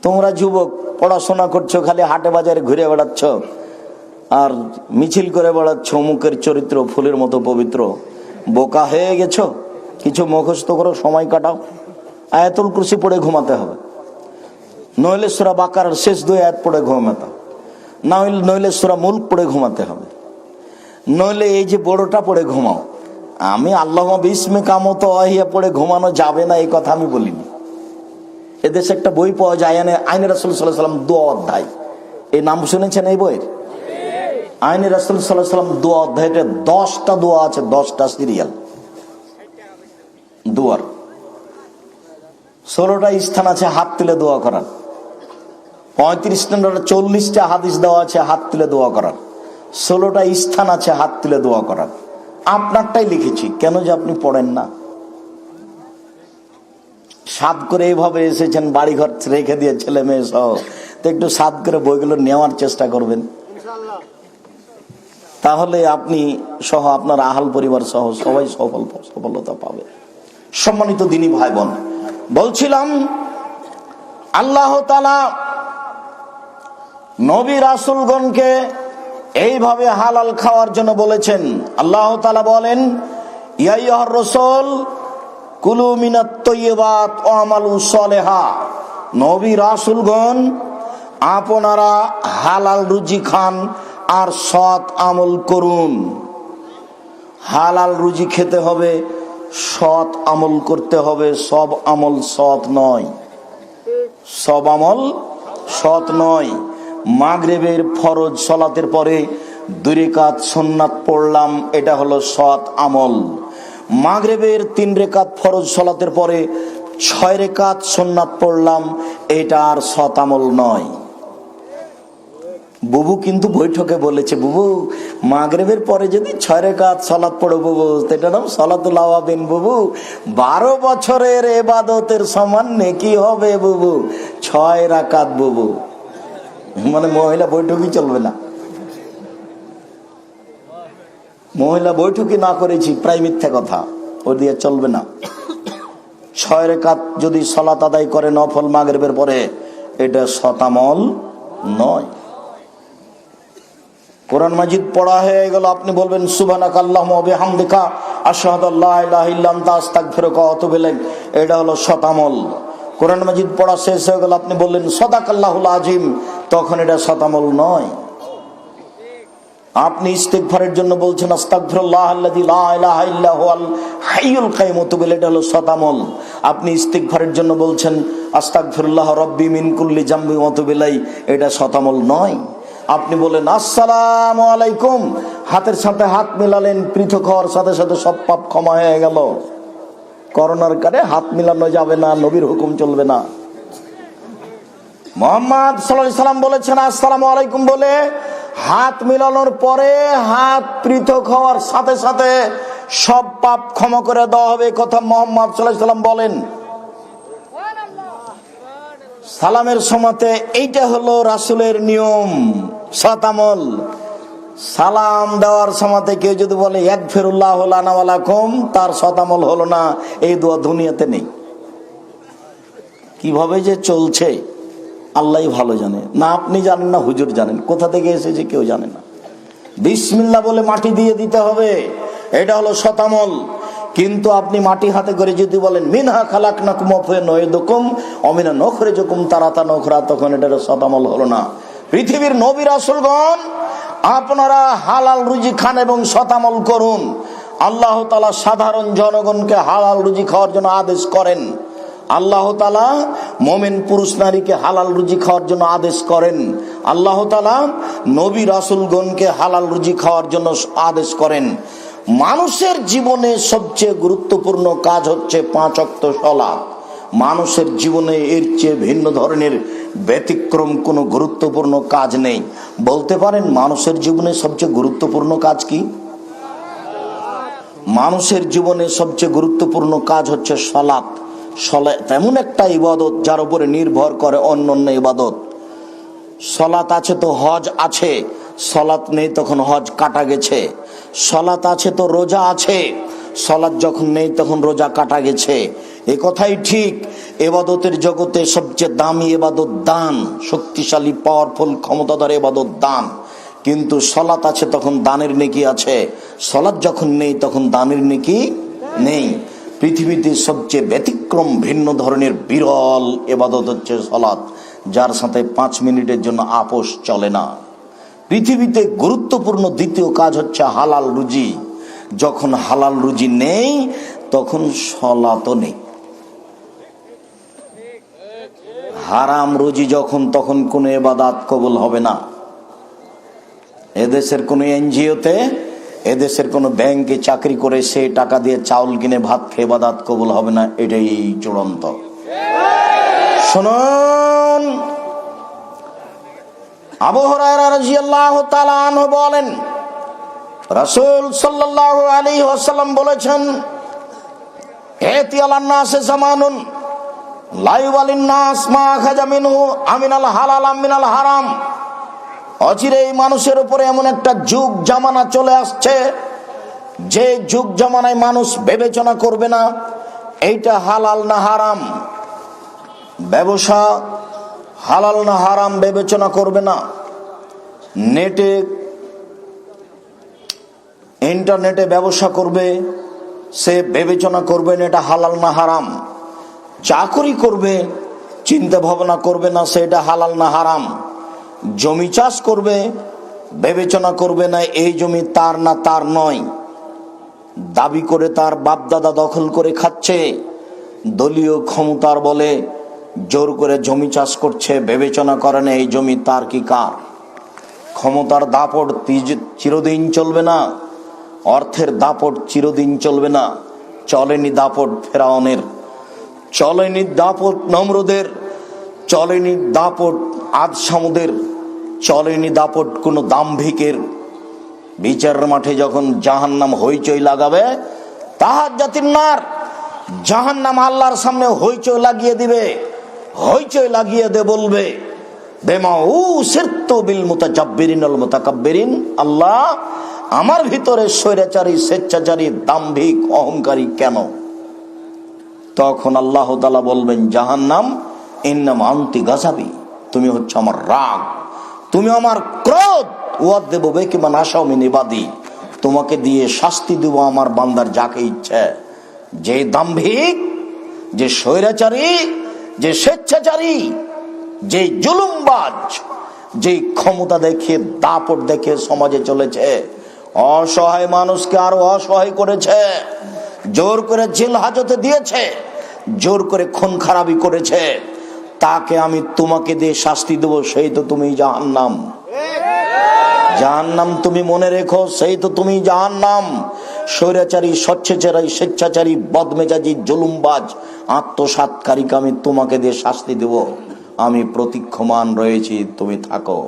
তোমরা যুবক পড়াশোনা করছো, খালি হাটে বাজারে ঘুরে বেড়াচ্ছ আর মিছিল করে বেড়াচ্ছ, মুখের চরিত্র ফুলের মতো পবিত্র। বোকা হয়ে গেছো, কিছু মুখস্থ করো, সময় কাটাও। আয়াতুল কুরসি পড়ে ঘুমাতে হবে, নইলে সূরা বাকারার শেষ 2 আয়াত পড়ে ঘুমাতে, নইলে সূরা মুলক পড়ে ঘুমাতে হবে, নইলে এই যে বড়টা পড়ে ঘুমাও। আমি আল্লাহুম্মা বিসমিকা আমুতু ওয়া আহইয়া পড়ে ঘুমানো যাবে না এই কথা আমি বলিনি। এদেশে একটা বই পাওয়া যায়, আইনে রাসূল সাল্লাল্লাহু আলাইহি ওয়াসাল্লাম দোয়া অধ্যায়। এই নাম শুনেছেন এই বইয়ের? আইনে রাসূল সাল্লাল্লাহু আলাইহি ওয়াসাল্লাম দোয়া অধ্যায়তে 10টা দোয়া আছে, 10টা সিরিয়াল দোয়ার। 16টা স্থান আছে হাত তুলে দোয়া করার, 40টা হাদিস দেওয়া আছে হাত তুলে দোয়া করার, 16টা স্থান আছে হাত তুলে দোয়া করার। আপনারটাই লিখেছি, কেন যে আপনি পড়েন না? সাদ করে এইভাবে এসেছেন, বাড়িঘর রেখে দিয়ে ছেলে মেয়ে সহ, তো একটু সাদ করে বইগুলো নেওয়ার চেষ্টা করবেন। তাহলে আপনি সহ আপনার আহাল পরিবার সহ সবাই সফলতা পাবে। সম্মানিত দিনী ভাই বোন, বলছিলাম আল্লাহ তাআলা নবী রাসূলগণকে এইভাবে হালাল খাওয়ার জন্য বলেছেন। আল্লাহ তাআলা বলেন, ইয়া আইয়ুহার রাসূল কুলু মিনাত তাইয়্যিবাত ওয়া আমালু সালিহা। নবী রাসূলগণ আপনারা হালাল রুজি খান আর সৎ আমল করুন। হালাল রুজি খেতে হবে, সৎ আমল করতে হবে। সব আমল সৎ নয়, সব আমল সৎ নয়। মাগরিবের ফরজ সালাতের পরে 2 রাকাত সুন্নাত পড়লাম, এটা হলো সৎ আমল। মাগরিবের 3 রাকাত ফরজ সালাতের পরে 6 রাকাত সুন্নাত পড়লাম, এটা আর সৎ আমল নয়। বুবু কিন্তু বৈঠকে বলেছে, বুবু মাগরিবের পরে যদি 6 রাকাত সালাত পড়ো বুবু, এটা নাম সালাতুল আওয়াবিন বুবু, 12 বছরের ইবাদতের সমান নেকি হবে বুবু 6 রাকাত বুবু। মানে মহিলা বৈঠকই চলবে না, মহিলা বৈঠকই না করেছি প্রায় মিথ্যা কথা, ও দিয়ে চলবে না। 6 রাকাত যদি সালাত আদায় করে নফল মাগরিবের পরে, এটা সৎ আমল নয়। কোরআন মাজিদ পড়া হয়ে গেল, আপনি বলবেন সুবহানাকা আল্লাহুম্মা ওয়া বিহামদিকা আশহাদু আল্লা ইলাহা ইল্লা আনতা আস্তাগফিরুকা ওয়া আতুবু ইলাইক, এটা হলো সৎ আমল। কোরআন মাজিদ পড়া শেষ হয়ে গেল, আপনি বললেন সাদাকাল্লাহুল আযীম, তখন এটা সৎ আমল নয়। আপনি ইস্তিগফারের জন্য বলছেন আস্তাগফিরুল্লাহাল্লাযী লা ইলাহা ইল্লা হুয়াল হাইয়ুল কাইয়্যুম, এটা হলো সৎ আমল। আপনি ইস্তিগফারের জন্য বলছেন আস্তাগফিরুল্লাহ রাব্বি মিন কুল্লি জামবি ওয়া আতুবু ইলাইহি, এটা সৎ আমল নয়। আপনি বলেন আসসালামু আলাইকুম, হাতের সাথে হাত মেলালেন, পৃথক হওয়ার সাথে সাথে সব পাপ ক্ষমা হয়ে গেল। করোনার কারে হাত মিলানো যাবে না, নবীর হুকুম চলবে না। মুহাম্মদ সাল্লাল্লাহু আলাইহি সাল্লাম বলেছেন আসসালামু আলাইকুম বলে হাত মিলানোর পরে হাত পৃথক হওয়ার সাথে সাথে সব পাপ ক্ষমা করে দেওয়া হবে, কথা মুহাম্মদ সাল্লাল্লাহু আলাইহি সাল্লাম বলেন। সালামের সময়তে এইটা হলো রাসূলের নিয়ম, সৎ আমল। সালাম দেওয়ার সময়তে কেউ যদি বলে ইয়াগফিরুল্লাহু লানা ওয়া লাকুম, তার সৎ আমল হলো না, এই দোয়া দুনিয়াতে নেই। কিভাবে যে চলছে আল্লাহই ভালো জানে, না আপনি জানেন না হুজুর জানেন, কোথা থেকে এসেছে কেউ জানে না। বিসমিল্লাহ বলে মাটি দিয়ে দিতে হবে, এটা হলো সৎ আমল। কিন্তু আপনি মাটি হাতে করে যদি বলেন মিনহা খালাকনাকুম ওয়া ফিহা নুঈদুকুম ওয়া মিনা নুখরিজুকুম তারাতান উখরা, তখন এটা সৎ আমল হলো না। পৃথিবীর নবী রাসূলগণ আপনারা হালাল রুজি খান এবং সৎ আমল করুন। আল্লাহ তাআলা সাধারণ জনগণকে হালাল রুজি খাওয়ার জন্য আদেশ করেন। আল্লাহ তাআলা মুমিন পুরুষ নারীকে হালাল রুজি খাওয়ার জন্য আদেশ করেন। আল্লাহ তাআলা নবী রাসূলগণকে হালাল রুজি খাওয়ার জন্য আদেশ করেন। মানুষের জীবনে সবচেয়ে গুরুত্বপূর্ণ কাজ হচ্ছে 5 ওয়াক্ত সালাত। মানুষের জীবনে এর চেয়ে ভিন্ন ধরনের ব্যতিক্রম কোনো গুরুত্বপূর্ণ কাজ নেই। বলতে পারেন মানুষের জীবনে সবচেয়ে গুরুত্বপূর্ণ কাজ কি? মানুষের জীবনে সবচেয়ে গুরুত্বপূর্ণ কাজ হচ্ছে সালাত। সালাত এমন একটা ইবাদত যার উপরে নির্ভর করে অন্যান্য ইবাদত। সালাত আছে তো হজ আছে, সালাত নেই তখন হজ কাটা গেছে। সালাত আছে তো রোজা আছে, সালাত যখন নেই তখন রোজা কাটা গেছে। এ কথাই ঠিক, ইবাদতের জগতে সবচেয়ে দামি ইবাদত দান, শক্তিশালী পাওয়ারফুল ক্ষমতাধর ইবাদত দান। কিন্তু সালাত আছে তখন দানের নেকি আছে, সালাত যখন নেই তখন দানের নেকি নেই। পৃথিবীতে সবচেয়ে ব্যতিক্রম ভিন্ন ধরনের বিরল ইবাদত হচ্ছে সালাত, যার সাথে 5 মিনিটের জন্য আপোষ চলে না। পৃথিবীতে গুরুত্বপূর্ণ দ্বিতীয় কাজ হচ্ছে হালাল রুজি। যখন হালাল রুজি নেই তখন সালাতও নেই। হারাম রুজি যখন, তখন কোনো ইবাদত কবুল হবে না। এদেশের কোনো এনজিওতে, এদেশের কোনো ব্যাংকে চাকরি করে সে টাকা দিয়ে চাউল কিনে ভাত খেয়ে ইবাদত কবুল হবে না, এটাই চূড়ান্ত। শুনুন, আবু হুরায়রা রাদিয়াল্লাহু তাআলা আনহু বলেন রাসূল সাল্লাল্লাহু আলাইহি ওয়াসাল্লাম বলেছেন, ইয়াতি আলান নাস জামানুন লা ইউবালিন নাস মা খাজা মিনহু আমিনাল হালাল আমিনাল হারাম। অচিরেই মানুষের উপরে এমন একটা যুগ জামানা চলে আসছে, যে যুগ জামানায় মানুষ বিবেচনা করবে না এইটা হালাল না হারাম, ব্যবসা হালাল না হারাম বিবেচনা করবে না। ইন্টারনেটে ব্যবসা করবে, সে বিবেচনা করবে না এটা হালাল না হারাম। চাকরি করবে, চিন্তা ভাবনা করবে না সেটা হালাল না হারাম। জমি চাষ করবে, বিবেচনা করবে না এই জমি তার না তার নয়, দাবি করে তার বাপ দাদা দখল করে খাচ্ছে, দলীয় ক্ষমতার বলে জোর করে জমি চাষ করছে, বিবেচনা করে না এই জমি তার কি কার। ক্ষমতার দাপট চিরদিন চলবে না, অর্থের দাপট চিরদিন চলবে না। চলেনি দাপট ফেরাউনের, চলেনি দাপট নমরুদের, চলেনি দাপট আদ সামুদের, চলেনি দাপট কোনো দাম্ভিকের। বিচারের মাঠে যখন জাহান্নাম হইচই লাগাবে, তাহাজ্জুতিন নার, জাহান্নাম আল্লাহর সামনে হইচই লাগিয়ে দিবে, হইচই লাগিয়ে দে বলবে বেমা উসিরতু বিল মুতাজাব্বিরিন ওয়াল মুতাকাব্বিরিন, আল্লাহ আমার ভিতরে স্বৈরাচারী, স্বেচ্ছাচারী, দাম্ভিক, অহংকারী কেন? তখন আল্লাহ তাআলা বলবেন জাহান্নাম ইন্নামা আনতি গাযাবি, তুমি হচ্ছে আমার রাগ, তুমি আমার ক্রোধ। ওয়াদেবু বিকি মান আশাউ মিন ইবাদি, তোমাকে দিয়ে শাস্তি দেব আমার বান্দার যাকে ইচ্ছে। যে দাম্ভিক, যে স্বৈরাচারী, যে স্বেচ্ছাচারী, যে জুলুমবাজ, যে ক্ষমতা দেখে দাপট দেখে সমাজে চলেছে, অসহায় মানুষকে আরো অসহায় করেছে, জোর করে জেল হাজতে দিয়েছে, জোর করে খুন খারাপি করেছে, তাকে আমি তোমাকে দিয়ে শাস্তি দেব, সেই তো তুমি জাহান্নাম। জাহান্নাম তুমি মনে রেখো, সেই তো তুমি জাহান্নাম। স্বৈরাচারী, স্বেচ্ছাচারী, বদমেজাজি, জুলুমবাজ, আত্মসাৎকারীকে আমি তোমাকে দিয়ে শাস্তি দেব, আমি প্রতীক্ষমান রয়েছি, তুমি থাকো।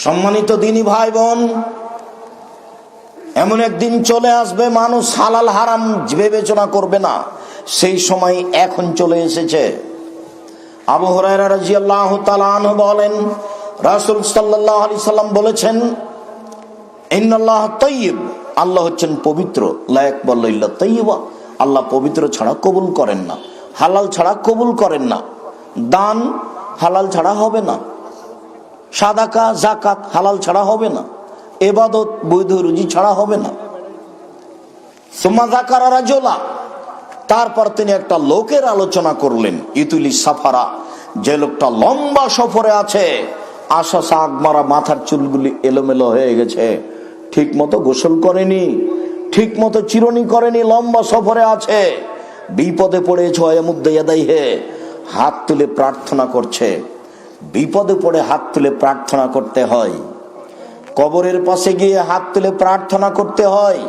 সম্মানিত দিনী ভাই বোন, এমন একদিন চলে আসবে মানুষ হালাল হারাম বিবেচনা করবে না, সেই সময় এখন চলে এসেছে। আবু হুরায়রা রাদিয়াল্লাহু তাআলা আনহু বলেন, রাসূল সাল্লাল্লাহু আলাইহি সাল্লাম বলেছেন, ইন্নাল্লাহ তাইয়্যিব, আল্লাহ হচ্ছেন পবিত্র, লা ইয়াকবালু ইল্লা তাইয়্যিবা, আল্লাহ পবিত্র ছাড়া কবুল করেন না, হালাল ছাড়া কবুল করেন না। দান হালাল ছাড়া হবে না, সাদাকা যাকাত হালাল ছাড়া হবে না, ইবাদত বৈধ রুজি ছাড়া হবে না। সুম্মা যাকারা রাজুলা, তারপর তিনি একটা লোকের আলোচনা করলেন, ইতুলি সাফারা, যে লোকটা লম্বা সফরে আছে, আশা শাক মারা, মাথার চুলগুলি এলোমেলো হয়ে গেছে, ঠিক মতো গোসল করেনি, ঠিক মতো চিরুনি করেনি, লম্বা সফরে আছে, বিপদে পড়েছে, হাত তুলে প্রার্থনা করছে। বিপদে পড়ে হাত তুলে প্রার্থনা করতে হয়, কবরের পাশে গিয়ে হাত তুলে প্রার্থনা করতে হয়,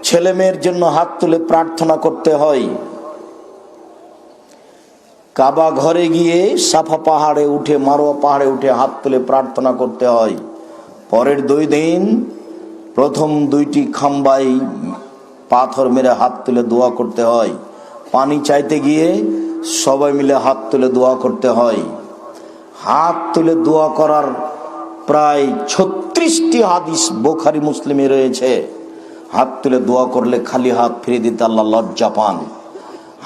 ছেলে মেয়ের জন্য হাত তুলে প্রার্থনা করতে হয়, কাবা ঘরে গিয়ে সাফা পাহাড়ে উঠে, মারোয়া পাহাড়ে উঠে হাত তুলে প্রার্থনা করতে হয়। পরের 2 দিন প্রথম 2টি খাম্বাই পাথর মেরে হাত তুলে দোয়া করতে হয়। পানি চাইতে গিয়ে সবাই মিলে হাত তুলে দোয়া করতে হয়। হাত তুলে দোয়া করার প্রায় 36টি হাদিস বুখারী মুসলিমে রয়েছে। হাত তুলে দোয়া করলে খালি হাত ফিরিয়ে দিতে আল্লাহ লজ্জা পান।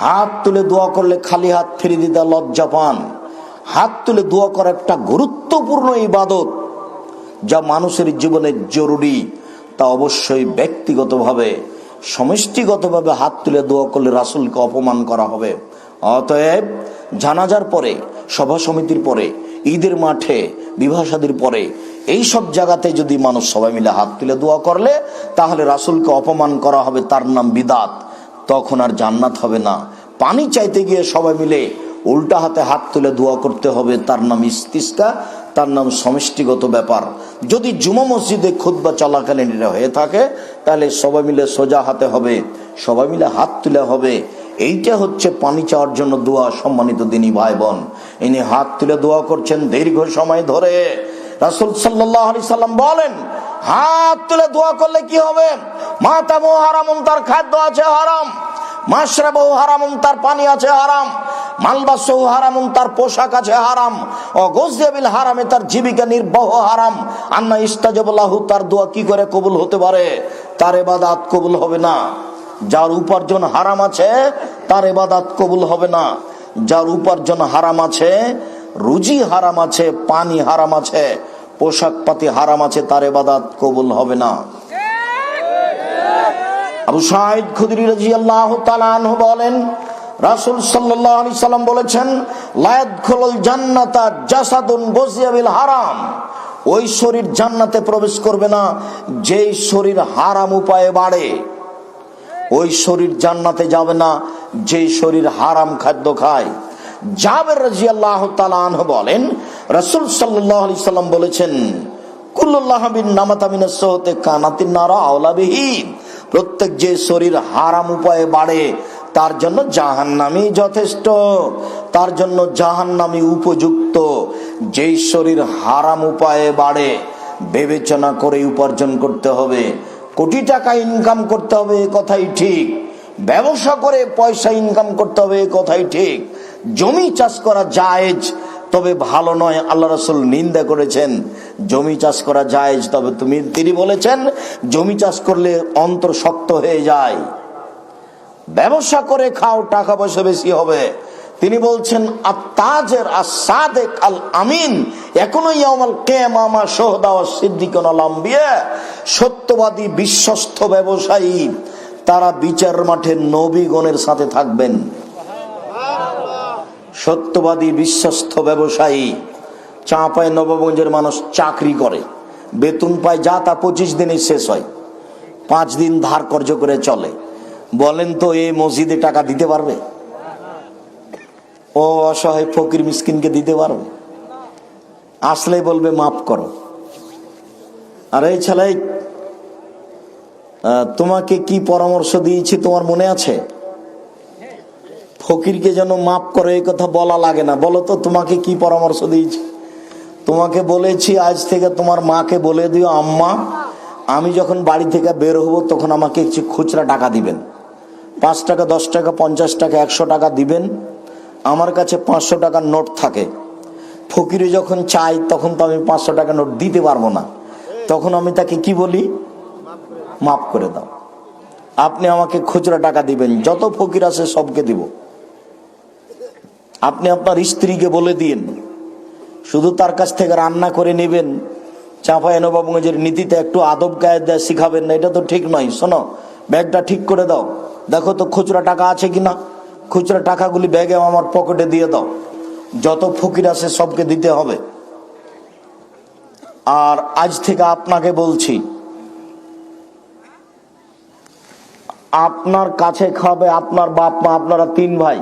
হাত তুলে দোয়া করলে খালি হাত ফিরিয়ে দিতে লজ্জা পান। হাত তুলে দোয়া করা একটা গুরুত্বপূর্ণ ইবাদত, যা মানুষের জীবনে জরুরি। তা অবশ্যই ব্যক্তিগতভাবে, সমষ্টিগতভাবে হাত তুলে দোয়া করলে রাসূলকে অপমান করা হবে। অতএব জানাজার পরে, সভা সমিতির পরে, ঈদের মাঠে, বিবাহ শাদীর পরে, এই সব জায়গাতে যদি মানুষ সবাই মিলে হাত তুলে দোয়া করলে, তাহলে রাসূলকে অপমান করা হবে, তার নাম বিদআত। তখন আর জান্নাত হবে না। পানি চাইতে গিয়ে সবাই মিলে উল্টা হাতে হাত তুলে দোয়া করতে হবে, তার নাম ইস্তিসকা, তার নাম সমষ্টিগত ব্যাপার। যদি জুমা মসজিদে খুতবা চলাকালীন এটা হয়ে থাকে, তাহলে সবাই মিলে সোজা হাতে হবে, সবাই মিলে হাত তুলে হবে। এইটা হচ্ছে পানি চাওয়ার জন্য দোয়া। সম্মানিত দিনী ভাই বোন, ইনি হাত তুলে দোয়া করছেন দীর্ঘ সময় ধরে। রাসূল সাল্লাল্লাহু আলাইহি সাল্লাম বলেন, হাত তুলে দোয়া করলে কি হবে? মাতামু হারামুন, তার খাদ্য আছে হারাম, মাশরাবু হারামুন, তার পানি আছে হারাম, মালবাসহু হারামুন, তার পোশাক আছে হারাম, ও গুযিয়া বিল হারামে, তার জীবিকা নির্বাহ হারাম। আন্না ইস্তাজাবা লাহু, তার দোয়া কি করে কবুল হতে পারে? তার ইবাদত কবুল হবে না। যার উপার্জন হারাম আছে তার ইবাদত কবুল হবে না। যার উপার্জন হারাম আছে, রুজি হারাম আছে, পানি হারাম আছে, পোশাক পাতি হারাম আছে, তার ইবাদত কবুল হবে না। আবু সাঈদ খুদরি রাদিয়াল্লাহু তাআলা আনহু বলেন, রাসূল সাল্লাল্লাহু আলাইহি সাল্লাম বলেছেন, লা ইয়াদখুলুল জান্নাতা জাসাদুন গুযিয়া বিল হারাম, ওই শরীর জান্নাতে প্রবেশ করবে না যেই শরীর হারাম উপায়ে বাড়ে। ওই শরীর জান্নাতে যাবে না যেই শরীর হারাম খাদ্য খায়। জাবের রাদিয়াল্লাহু তাআলা আনহু বলেন, রাসূল সাল্লাল্লাহু আলাইহি সাল্লাম বলেছেন, কুল্লু লাহমিন নামাতা মিনাস সাওতি কানাতিন নারা আওলা বিহি, প্রত্যেক যে শরীর হারাম উপায়ে বাড়ে তার জন্য জাহান্নামী যথেষ্ট, তার জন্য জাহান্নামী উপযুক্ত। যেই শরীর হারাম উপায়ে বাড়ে বিবেচনা করে উপার্জন করতে হবে। কোটি টাকা ইনকাম করতে হবে, এ কথাই ঠিক। ব্যবসা করে পয়সা ইনকাম করতে হবে, এ কথাই ঠিক। জমি চাষ করা জায়েজ, তবে ভালো নয়, আল্লাহ রাসূল নিন্দা করেছেন। জমি চাষ করা জায়েজ, তবে তিনি বলেছেন জমি চাষ করলে অন্তর শক্ত হয়ে যায়। ব্যবসা করে খাও, টাকা পয়সা বেশি হবে। তিনি বলছেন আত-তাজির আস-সাদিক আল আমিন ইয়াকুনু ইয়াউমাল কিয়ামা মা শুহাদা ওয়াস সিদ্দিকুন আল আমবিয়া, সত্যবাদী বিশ্বস্ত ব্যবসায়ী তারা বিচার মাঠে নবীগণের সাথে থাকবেন। সত্যবাদী বিশ্বস্ত ব্যবসায়ী। চাঁপাই নবাবগঞ্জের মানুষ চাকরি করে, বেতন পায় যা তা 25 দিনে শেষ হয়, 5 দিন ধার কর্জ করে চলে। বলেন তো এই মসজিদে টাকা দিতে পারবে? ও অসহায় ফকির মিসকিনকে দিতে পারবে? আসলে বলবে মাফ করো। আর এই ছেলে, তোমাকে কি পরামর্শ দিয়েছি তোমার মনে আছে? ফকিরকে যেন মাফ করে এই কথা বলা লাগে না। বলো তো তোমাকে কি পরামর্শ দিয়েছি? তোমাকে বলেছি আজ থেকে তোমার মাকে বলে দিও, আম্মা আমি যখন বাড়ি থেকে বের হব তখন আমাকে কিছু খুচরা টাকা দিবেন। 5 টাকা, 10 টাকা, 50 টাকা, 100 টাকা দিবেন। আমার কাছে 500 টাকার নোট থাকে। ফকিরে যখন চাই তখন তো আমি 500 টাকা নোট দিতে পারবো না, তখন আমি তাকে কি বলি? মাফ করে দাও। আপনি আমাকে খুচরা টাকা দিবেন, যত ফকির আছে সবকে দিব। আপনি আপনার স্ত্রীকে বলে দিন, শুধু তার কাছ থেকে রান্না করে নেবেন। চাঁপাইনবাবগঞ্জের নীতিতে একটু আদব কায়দা শিখাবেন না, এটা তো ঠিক নয়। শোনো, ব্যাগটা ঠিক করে দাও, দেখো তো খুচরা টাকা আছে কিনা। খুচরা টাকাগুলি ব্যাগে আমার পকেটে দিয়ে দাও, যত ফকির আছে সবকে দিতে হবে। আর আজ থেকে আপনাকে বলছি, আপনার কাছে খাবে আপনার বাপ মা, আপনারা 3 ভাই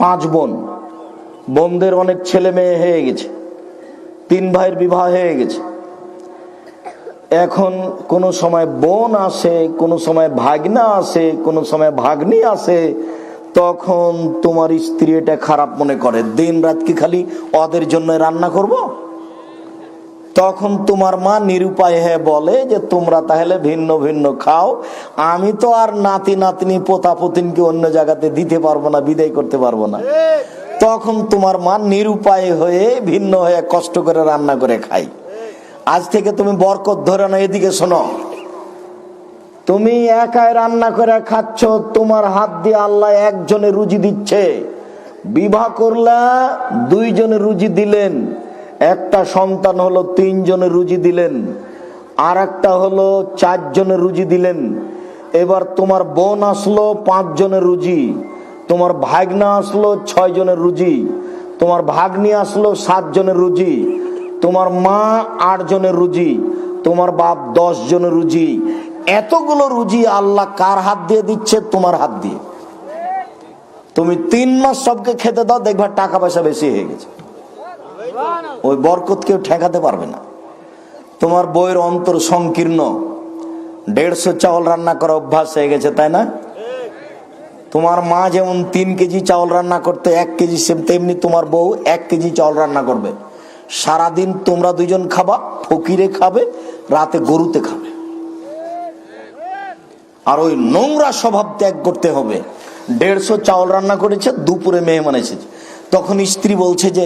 5 বোন, বোনদের অনেক ছেলে মেয়ে হয়ে গেছে, 3 ভাইয়ের বিবাহ হয়ে গেছে। এখন কোনো সময় বোন আসে, কোনো সময় ভাগনা আসে, কোনো সময় ভাগ্নি আসে, তখন তোমার স্ত্রী এটা খারাপ মনে করে, দিন রাত কি খালি ওদের জন্য রান্না করব। তখন তোমার মা নিরুপায় হয়ে বলে যে তোমরা তাহলে ভিন্ন ভিন্ন খাও, আমি তো আর নাতি নাতনি পোতা পুতিনকে অন্য জায়গাতে দিতে পারবো না, বিদায় করতে পারবো না। তখন তোমার মা নিরুপায় হয়ে ভিন্ন হয়ে কষ্ট করে রান্না করে খাই। আজ থেকে তুমি বরকত ধরে না, এদিকে শোনো, তুমি একাই রান্না করে খাচ্ছ, তোমার হাত দিয়ে আল্লাহ একজনের রুজি দিচ্ছে। বিবাহ করলা 2 জনের রুজি দিলেন, একটা সন্তান হলো 3 জনের রুজি দিলেন, আর একটা হলো 4 জনের রুজি দিলেন। এবার তোমার বোন আসলো 5 জনের রুজি, তোমার ভাগনা আসলো 6 জনের রুজি, তোমার ভাগ্নি আসলো 7 জনের রুজি, তোমার মা 8 জনের রুজি, তোমার বাপ 10 জনের রুজি। এতগুলো রুজি আল্লাহ কার হাত দিয়ে দিচ্ছে? তোমার হাত দিয়ে। তুমি 3 মাস সবকে খেতে দাও, দেখবা টাকা পয়সা বেশি হয়ে গেছে। ওই বরকত কেউ ঠেকাতে পারবে না। তোমার বউয়ের অন্তর সংকীর্ণ, 150 চাউল রান্না করা অভ্যাস হয়ে গেছে, তাই না? তোমার মা যেমন 3 কেজি চাউল রান্না করতে 1 কেজি, তেমনি তোমার বউ 1 কেজি চাউল রান্না করবে। সারাদিন তোমরা 2 জন খাবা, ফকিরে খাবে, রাতে গরুতে খাবে। আর ওই নোংরা স্বভাব ত্যাগ করতে হবে। 150 চাউল রান্না করেছে, দুপুরে মেহমান এসেছে। তখন স্ত্রী বলছে যে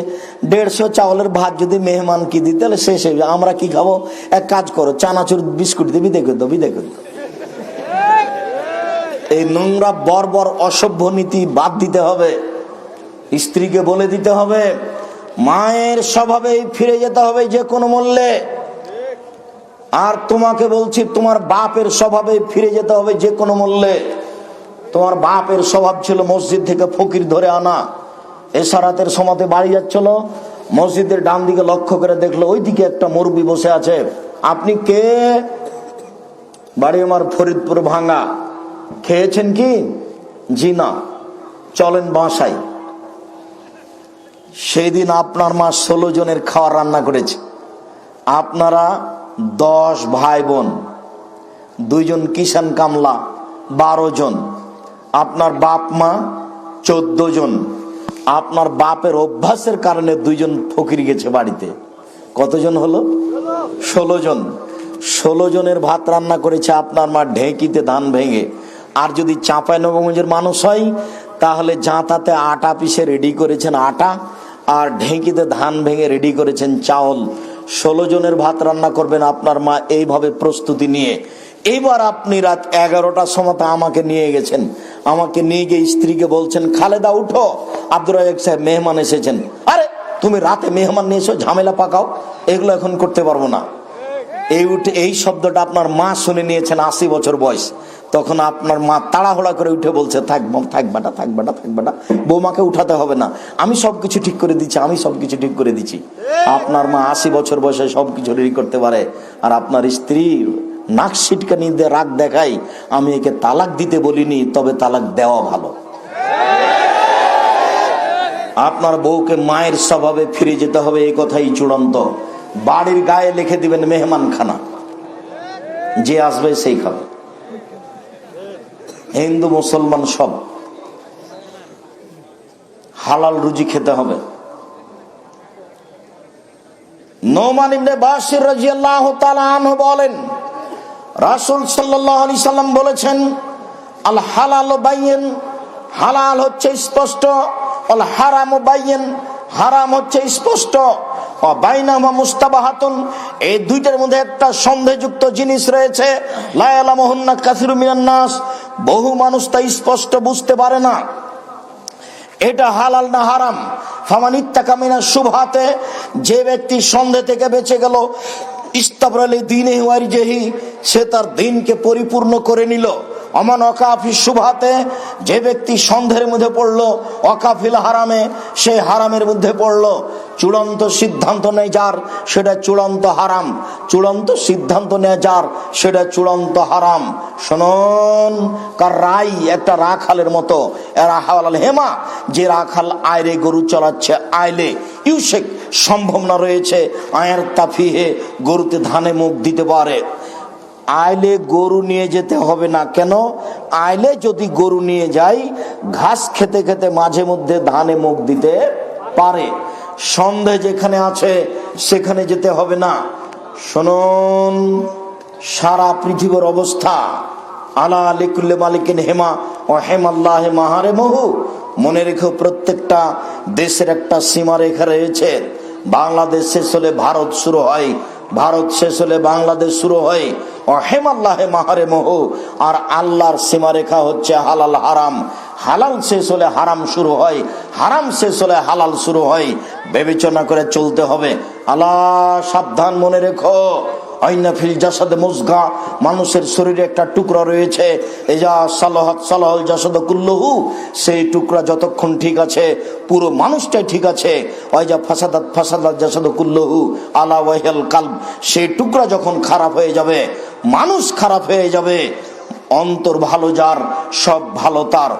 150 চাউলের ভাত যদি মেহমান কি দিতে তাহলে শেষ হয়ে যাবে, আমরা কি খাবো, এক কাজ করো চানাচুর বিস্কুট দিয়ে বিদায় করে দাও, বিদায় করে দাও। এই নোংরা বর্বর অসভ্য নীতি বাদ দিতে হবে। স্ত্রীকে বলে দিতে হবে মায়ের স্বভাবে ফিরে যেতে হবে যে কোনো মূল্যে। আর তোমাকে বলছি তোমার বাপের স্বভাবে ফিরে যেতে হবে যে কোনো মূল্যে। তোমার বাপের স্বভাব ছিল মসজিদ থেকে ফকির ধরে আনা। এশারাতের সময়তে বাড়ি যাচ্ছিল, মসজিদের ডান দিকে লক্ষ্য করে দেখলো ওইদিকে একটা মুরব্বি বসে আছে। আপনি কে? বাড়ি আমার ফরিদপুর ভাঙ্গা। খেয়েছেন কি? জি না। চলেন বাসায়। সেই দিন আপনার মা 16 জনের খাওয়ার রান্না করেছে। আপনারা 10 ভাই বোন, 2 জন কিষান কামলা, 12 জন। আপনার বাপ মা 14 জন। আপনার বাপের অভ্যাসের কারণে 2 জন ফকির গেছে বাড়িতে। কতজন হলো? 16 জন। 16 জনের ভাত রান্না করেছে আপনার মা ঢেঁকিতে ধান ভেঙে। আর যদি চাঁপাইনবাবগঞ্জের মানুষ হয় তাহলে জাঁতাতে আটা পিষে রেডি করেছেন আটা, আর ঢেঁকিতে ধান ভেঙে রেডি করেছেন চাউল। 16 জনের ভাত রান্না করবেন আপনার মা এইভাবে প্রস্তুতি নিয়ে। এইবার আপনি রাত 11টার সময় আমাকে নিয়ে গেছেন। আমাকে নিয়ে গিয়ে স্ত্রীকে বলছেন খালেদা উঠো, আব্দুর রাজ্জাক সাহেব মেহমান এসেছেন। আরে তুমি রাতে মেহমান নিয়ে এসো, ঝামেলা পাকাও, এগুলো এখন করতে পারবো না। এই শব্দটা আপনার মা শুনে নিয়েছেন, 80 বছর বয়স। তখন আপনার মা তাড়াহুড়া করে উঠে বলছে থাক বেটা, থাক বেটা, বৌমাকে উঠাতে হবে না, আমি সবকিছু ঠিক করে দিচ্ছি, আমি সবকিছু ঠিক করে দিচ্ছি। আপনার মা 80 বছর বয়সে সবকিছু রেডি করতে পারে, আর আপনার স্ত্রী নাক সিটকানি দিয়ে রাগ দেখাই আমি একে তালাক দিতে বলিনি, তবে তালাক দেওয়া ভালো। আপনার বউকে মায়ের স্বভাবে ফিরে যেতে হবে, এই কথাই চূড়ান্ত। বাড়ির গায়ে লিখে দিবেন মেহমান খানা, যে আসবে সেই খাবে। হিন্দু মুসলমান সব হালাল রুজি খেতে হবে। নোমান ইবনে বাশির রাদিয়াল্লাহু তাআলা আনহু বলেন রাসূল সাল্লাল্লাহু আলাইহি সাল্লাম বলেছেন আল হালাল বাইয়িন, হালাল হচ্ছে স্পষ্ট, আল হারাম বাইয়িন, হারাম হচ্ছে স্পষ্ট। বাইনাহুমা মুস্তাবাহাতুন, এই দুইটার মধ্যে একটা সন্দেহযুক্ত জিনিস রয়েছে। লা ইয়ালামুহুন্না কাসিরুম মিনান নাস, বহু মানুষ তা স্পষ্ট বুঝতে পারে না এটা হালাল না হারাম। ফামান ইত্তাকা মিনাশ শুবহাতে, যে ব্যক্তি সন্দেহ থেকে বেঁচে গেল, ইস্তাবরা লিদীনিহি ওয়া ইরজিহি, সে তার দ্বীনকে পরিপূর্ণ করে নিল। অমান ওয়াকাফি শুবহাতে, যে ব্যক্তি সন্দেহের মধ্যে পড়লো, ওয়াকাফিল হারামে, সে হারামের মধ্যে পড়লো। চূড়ান্ত সিদ্ধান্ত নেয় যার, সেটা চূড়ান্ত হারাম। চূড়ান্ত সিদ্ধান্ত নেয় যার, সেটা চূড়ান্ত হারাম। শুনুন, কার রাই একটা রাখালের মতো, এরা হাওয়াল হেমা, যে রাখাল আয়রে গরু চলাচ্ছে, আইলে ইউশেক, সম্ভাবনা রয়েছে, আয়ের তাফিহে, গরুতে ধানে মুখ দিতে পারে। আইলে গরু নিয়ে যেতে হবে না। কেন? আইলে যদি গরু নিয়ে যাই, ঘাস খেতে খেতে মাঝে মধ্যে ধানে মুখ দিতে পারে। সন্দেহ যেখানে আছে সেখানে যেতে হবে না। শুনুন, সারা পৃথিবীর অবস্থা, আলা লিকুল্লি মালিকিন হেমা ও হেমাল্লাহ মাহারে মহু। মনে রেখো, প্রত্যেকটা দেশের একটা সীমারেখা রয়েছে। বাংলাদেশ শেষ হলে ভারত শুরু হয়, ভারত শেষ হলে বাংলাদেশ শুরু হয়। হেমাল্লাহে মাহারে মোহ, আর আল্লাহর সীমারেখা হচ্ছে হালাল হারাম। হালাল শেষ হলে হারাম শুরু হয়, হারাম শেষ হলে হালাল শুরু হয়। বিবেচনা করে চলতে হবে। আল্লাহ সাবধান, মনে রেখো, আইনা ফিল জাসাদে মুজগা, মানুষের শরীরে একটা টুকরা রয়েছে, এজা সালাহাত সালাহাল জাসাদ কুল্লুহু, সেই টুকরা যতক্ষণ ঠিক আছে পুরো মানুষটাই ঠিক আছে। ওয়াইজা ফাসাদাত ফাসাদাত জাসাদ কুল্লুহু আলা ওয়াহিল কালব, সেই টুকরা যখন খারাপ হয়ে যাবে, মানুষ খারাপ হয়ে যাবে। অন্তর ভালো যার, সব ভালো তার।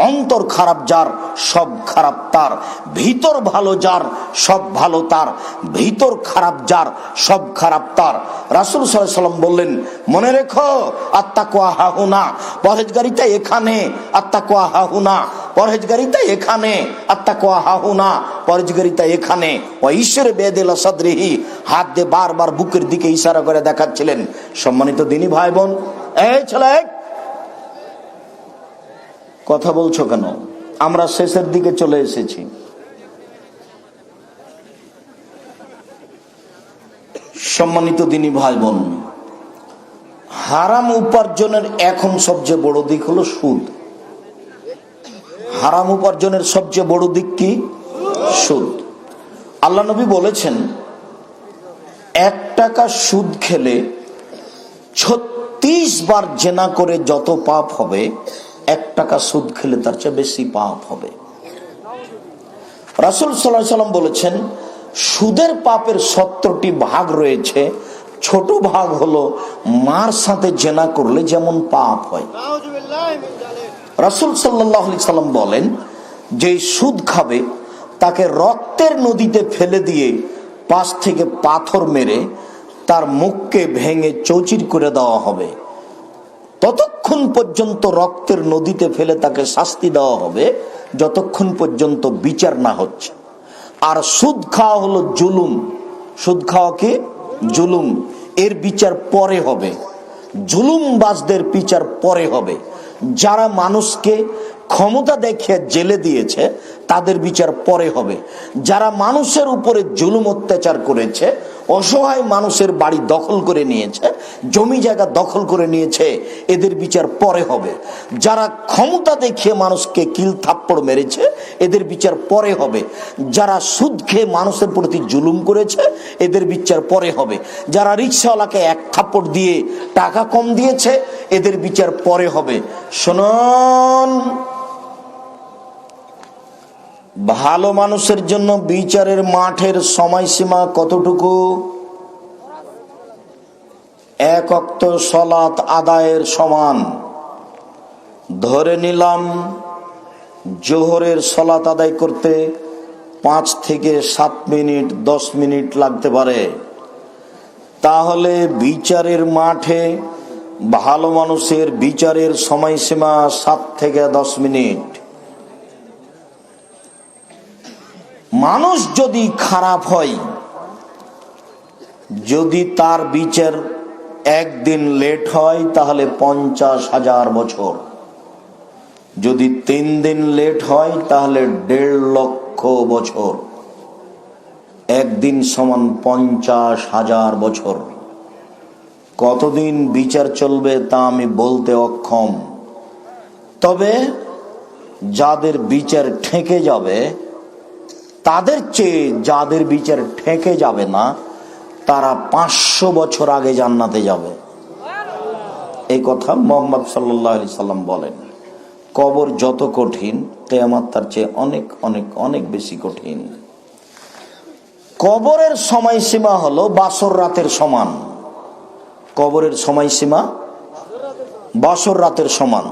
অন্তর খারাপ যার, সব খারাপ তার। ভিতর ভালো যার, সব ভালো তার। ভিতর খারাপ যার, সব খারাপ তার। রাসূল সাল্লাল্লাহু আলাইহি ওয়াসাল্লাম বললেন, মনে রেখো, আত্তাকওয়া হাহুনা, পরহেজগারিতা এখানে। আত্তাকওয়া হাহুনা, পরহেজগারিতা এখানে। আত্তাকওয়া হাহুনা, পরহেজগারিতা এখানে। ওয়া ঈশ্বর বেদিলা সাদরিহি, হাত দিয়ে বারবার বুকের দিকে ইশারা করে দেখাচ্ছিলেন। সম্মানিত দিনী ভাই বোন, এই ছেলে কথা বলছো কেন? আমরা শেষের দিকে চলে এসেছি। সম্মানিত দিনী ভাই বোন, হারাম উপার্জনের এখন সবচেয়ে বড় দিক হলো সুদ। হারাম উপার্জনের সবচেয়ে বড় দিক কি? সুদ। আল্লাহ নবী বলেছেন, 1 টাকা সুদ খেলে 36 বার জেনা করে যত পাপ হবে, 1 টাকা সুদ খেলে তার চেয়ে বেশি পাপ হবে। রাসূল সাল্লাল্লাহু আলাইহি ওয়াসাল্লাম বলেছেন, সুদের পাপের 70টি ভাগ রয়েছে। ছোট ভাগ হলো মার সাথে জেনা করলে যেমন পাপ হয়। রাসূল সাল্লাল্লাহু আলাইহি ওয়াসাল্লাম বলেন, যে সুদ খাবে তাকে রক্তের নদীতে ফেলে দিয়ে পাশ থেকে পাথর মেরে তার মুখকে ভেঙে চৌচির করে দেওয়া হবে। ততক্ষণ পর্যন্ত রক্তের নদীতে ফেলে তাকে শাস্তি দেওয়া হবে যতক্ষণ পর্যন্ত বিচার না হচ্ছে। আর সুদ খাওয়া হলো জুলুম। সুদ খাওয়া কি? জুলুম। এর বিচার পরে হবে। জুলুমবাজদের বিচার পরে হবে। যারা মানুষকে ক্ষমতা দেখিয়ে জেলে দিয়েছে তাদের বিচার পরে হবে। যারা মানুষের উপরে জুলুম অত্যাচার করেছে, অসহায় মানুষের বাড়ি দখল করে নিয়েছে, জমি জায়গা দখল করে নিয়েছে, এদের বিচার পরে হবে। যারা ক্ষমতা দেখিয়ে মানুষকে কিল থাপ্পড় মেরেছে, এদের বিচার পরে হবে। যারা সুদ খেয়ে মানুষের প্রতি জুলুম করেছে, এদের বিচার পরে হবে। যারা রিকশাওয়ালাকে 1 থাপ্পড় দিয়ে টাকা কম দিয়েছে, এদের বিচার পরে হবে। শুনুন, ভালো মানুষের জন্য বিচারের মাঠের সময়সীমা কতটুকু? 1 ওয়াক্ত সালাত আদায়ের সমান। ধরে নিলাম জোহরের সালাত আদায় করতে 5 থেকে 7 মিনিট 10 মিনিট লাগতে পারে। তাহলে বিচারের মাঠে ভালো মানুষের বিচারের সময়সীমা 7 থেকে 10 মিনিট। মানুষ যদি খারাপ হয়, যদি তার বিচার 1 দিন লেট হয় তাহলে 50,000 বছর। যদি 3 দিন লেট হয় তাহলে 1.5 লক্ষ বছর। 1 দিন সমান 50,000 বছর। কতদিন বিচার চলবে তা আমি বলতে অক্ষম। তবে যাদের বিচার ঠেকে যাবে, তাদের চেয়ে যাদের বিচার ঠেকে যাবে না, তারা 500 বছর আগে জান্নাতে যাবে। এই কথা মুহাম্মদ সাল্লাল্লাহু আলাইহি সাল্লাম বলেন। কবর যত কঠিন, কিয়ামত তার চেয়ে অনেক অনেক অনেক বেশি কঠিন। কবরের সময়সীমা হলো বাসর রাতের সমান। কবরের সময়সীমা বাসর রাতের সমান।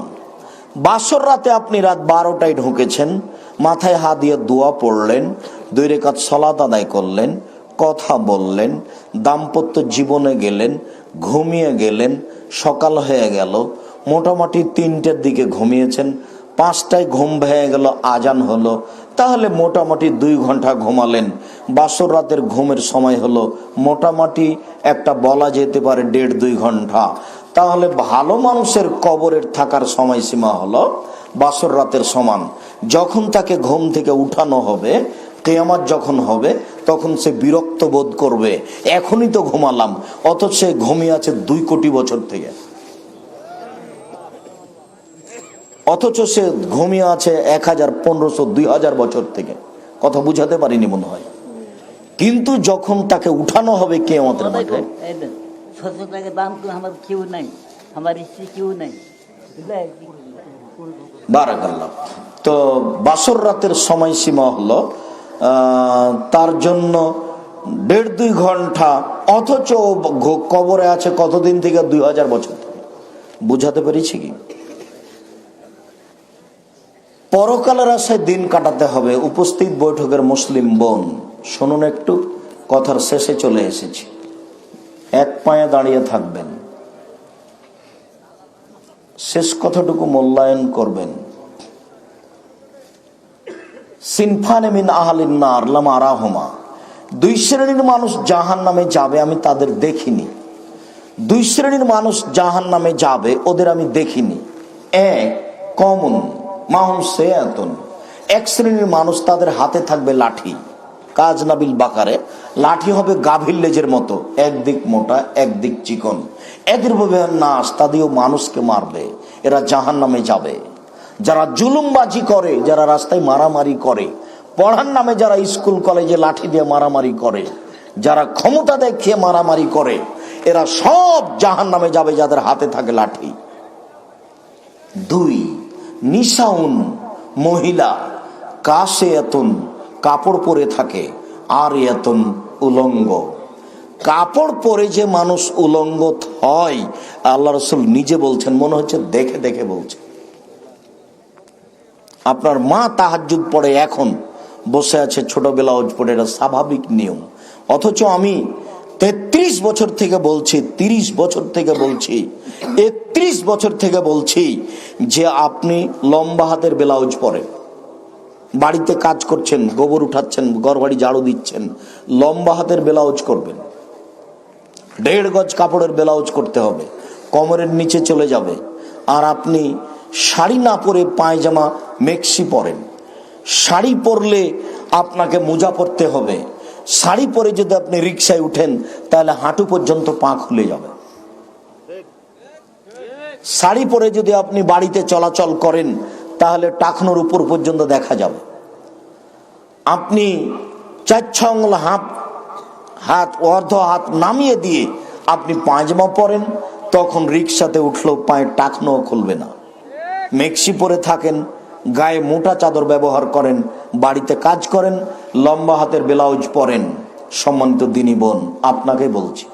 বাসর রাতে আপনি রাত 12টায় ঢুকেছেন, মাথায় হাত দিয়ে দোয়া পড়লেন, 2 রাকাত সালাত আদায় করলেন, কথা বললেন, দাম্পত্য জীবনে গেলেন, ঘুমিয়ে গেলেন, সকাল হয়ে গেল, মোটামুটি 3টার দিকে ঘুমিয়েছেন, 5টায় ঘুম ভেঙে গেল, আজান হলো, তাহলে মোটামুটি 2 ঘন্টা ঘুমালেন। বাসর রাতের ঘুমের সময় হলো মোটামুটি একটা বলা যেতে পারে 1.5-2 ঘন্টা। তাহলে ভালো মানুষের কবরের থাকার সময়সীমা হলো বাসর রাতের সমান। যখন তাকে ঘুম থেকে উঠানো হবে, কিয়ামত যখন হবে, তখন সে বিরক্ত বোধ করবে, এখনই তো ঘুমালাম, অথচ সে ঘুমিয়ে আছে 2 কোটি বছর থেকে। অথচ সে ঘুমিয়ে আছে 1000, 1500, 2000 বছর থেকে। কথা বুঝাতে পারিনি মনে হয়। কিন্তু যখন তাকে উঠানো হবে কিয়ামতের মাঠে, বারাকাল্লাহ, তো বাসর রাতের সময়সীমা হলো তার জন্য 1.5-2 ঘন্টা, অথচ কবরে আছে কতদিন থেকে? 2000 বছর থেকে। বুঝাতে পেরেছি কি? পরকালের আশায় দিন কাটাতে হবে। উপস্থিত বৈঠকের মুসলিম বোন, শুনুন একটু, কথার শেষে চলে এসেছি। 1 পায়ে দাঁড়িয়ে থাকবেন, শেষ কথাটুকু মূল্যায়ন করবেন। সিনফানে মিন আহলিন নার লাম আরাহুমা, 2 শ্রেণীর মানুষ জাহান্নামে যাবে, আমি তাদের দেখিনি। 2 শ্রেণীর মানুষ জাহান্নামে যাবে, ওদের আমি দেখিনি। 1, কমন মাহুম সেয়াতুন, এক শ্রেণীর মানুষ তাদের হাতে থাকবে লাঠি, কাজ নাবিল বাকারে, লাঠি হবে গাভীর লেজের মতো, একদিক মোটা একদিক চিকন, এদের ভাবে নাস, তাদেরও মানুষকে মারবে, এরা জাহান্নামে যাবে। যারা জুলুমবাজি করে, যারা রাস্তায় মারামারি করে, পড়ার নামে যারা স্কুল কলেজে লাঠি দিয়ে মারামারি করে, যারা ক্ষমতা দেখিয়ে মারামারি করে, এরা সব জাহান্নামে যাবে যাদের হাতে থাকে লাঠি। দুই, নিসাউন, মহিলা, কাশে এতন, কাপড় পরে থাকে, আর এতন, উলঙ্গ। কাপড় পরে যে মানুষ উলঙ্গ হয়, আল্লাহ রাসূল নিজে বলছেন, মনে হচ্ছে দেখে দেখে বলছে। আপনার মা তাহাজ্জুদ পড়ে, এখন বসে আছে ছোট ব্লাউজ পরে, এটা স্বাভাবিক নিয়ম। অথচ আমি 33 বছর থেকে বলছি, 30 বছর থেকে বলছি, 31 বছর থেকে বলছি যে আপনি লম্বা হাতের ব্লাউজ পরে বাড়িতে কাজ করছেন, গোবর উঠাচ্ছেন, ঘরবাড়ি ঝাড়ু দিচ্ছেন, লম্বা হাতের ব্লাউজ করবেন। 1.5 গজ কাপড়ের ব্লাউজ করতে হবে, কোমরের নিচে চলে যাবে। আর আপনি শাড়ি না পরে পায়জামা মেক্সি পরেন। শাড়ি পরলে আপনাকে মোজা পরতে হবে। শাড়ি পরে যদি আপনি রিক্সায় উঠেন, তাহলে হাঁটু পর্যন্ত পা খুলে যাবে। শাড়ি পরে যদি আপনি বাড়িতে চলাচল করেন, তাহলে টাকনোর উপর পর্যন্ত দেখা যাবে। আপনি 4 আঙুল হাত অর্ধ হাত নামিয়ে দিয়ে আপনি পায়জামা পরেন, তখন রিক্সাতে উঠলেও পায়ের টাকনো খুলবে না। মেক্সি পরে থাকেন, গায়ে মোটা চাদর ব্যবহার করেন, বাড়িতে কাজ করেন, লম্বা হাতের ব্লাউজ পরেন। সম্মানিত দিনী বোন, আপনাকে বলছি,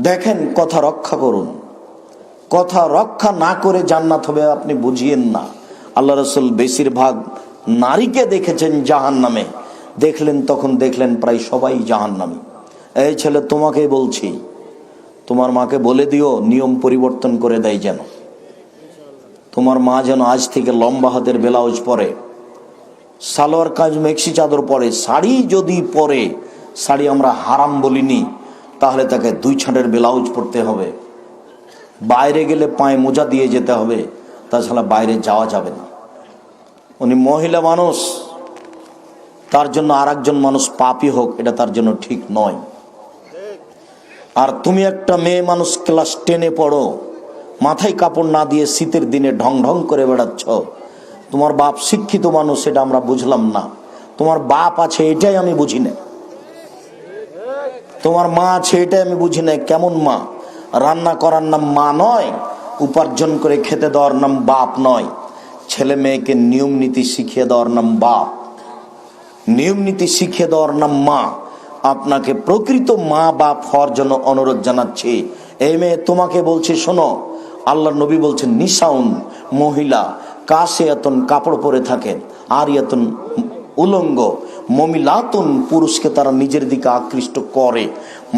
দেখেন, কথা রক্ষা করুন। কথা রক্ষা না করে জান্নাত হবে আপনি বুঝিয়েন না। আল্লাহ রাসূল বেশিরভাগ নারীকে দেখেছেন জাহান্নামে, দেখলেন তখন দেখলেন প্রায় সবাই জাহান্নামী। এই ছেলে, তোমাকে বলছি, তোমার মাকে বলে দিও নিয়ম পরিবর্তন করে দেয়, যেন তোমার মা যেন আজ থেকে লম্বা হাতের ব্লাউজ পরে, সালোয়ার কাজ মেক্সি চাদর পরে। শাড়ি যদি পরে, শাড়ি আমরা হারাম বলিনি, তাহলে তাকে 2 ছাঁটের ব্লাউজ পরতে হবে। বাইরে গেলে পায়ে মোজা দিয়ে যেতে হবে, তাছাড়া বাইরে যাওয়া যাবে না। উনি মহিলা মানুষ, তার জন্য আর একজন মানুষ পাপী হোক, এটা তার জন্য ঠিক নয়। আর তুমি একটা মেয়ে মানুষ, ক্লাস 10-এ পড়ো, মাথায় কাপড় না দিয়ে শীতের দিনে ঢং ঢং করে বেড়াচ্ছ। তোমার বাপ শিক্ষিত মানুষ, এটা আমরা বুঝলাম না। তোমার বাপ আছে, এটাই আমি বুঝি না। তোমার মা আছে, এটাই আমি বুঝি না। কেমন মা? রান্না করার নাম মা নয়, উপার্জন করে খেতে দেওয়ার নাম বাপ নয়। ছেলে মেয়েকে নিয়ম নীতি শিখিয়ে দেওয়ার নাম বাপ, নিয়ম নীতি শিখিয়ে দেওয়ার নাম মা। আপনাকে প্রকৃত মা বাপ হওয়ার জন্য অনুরোধ জানাচ্ছি। এই মেয়ে, তোমাকে বলছি, শোনো, আল্লাহ নবী বলছেন, নিসাউন, মহিলা, কাসিয়াতুন, কাপড় পরে থাকেন, আরিয়াতুন, উলঙ্গ, মমিলাতুন, পুরুষকে তারা নিজের দিকে আকৃষ্ট করে,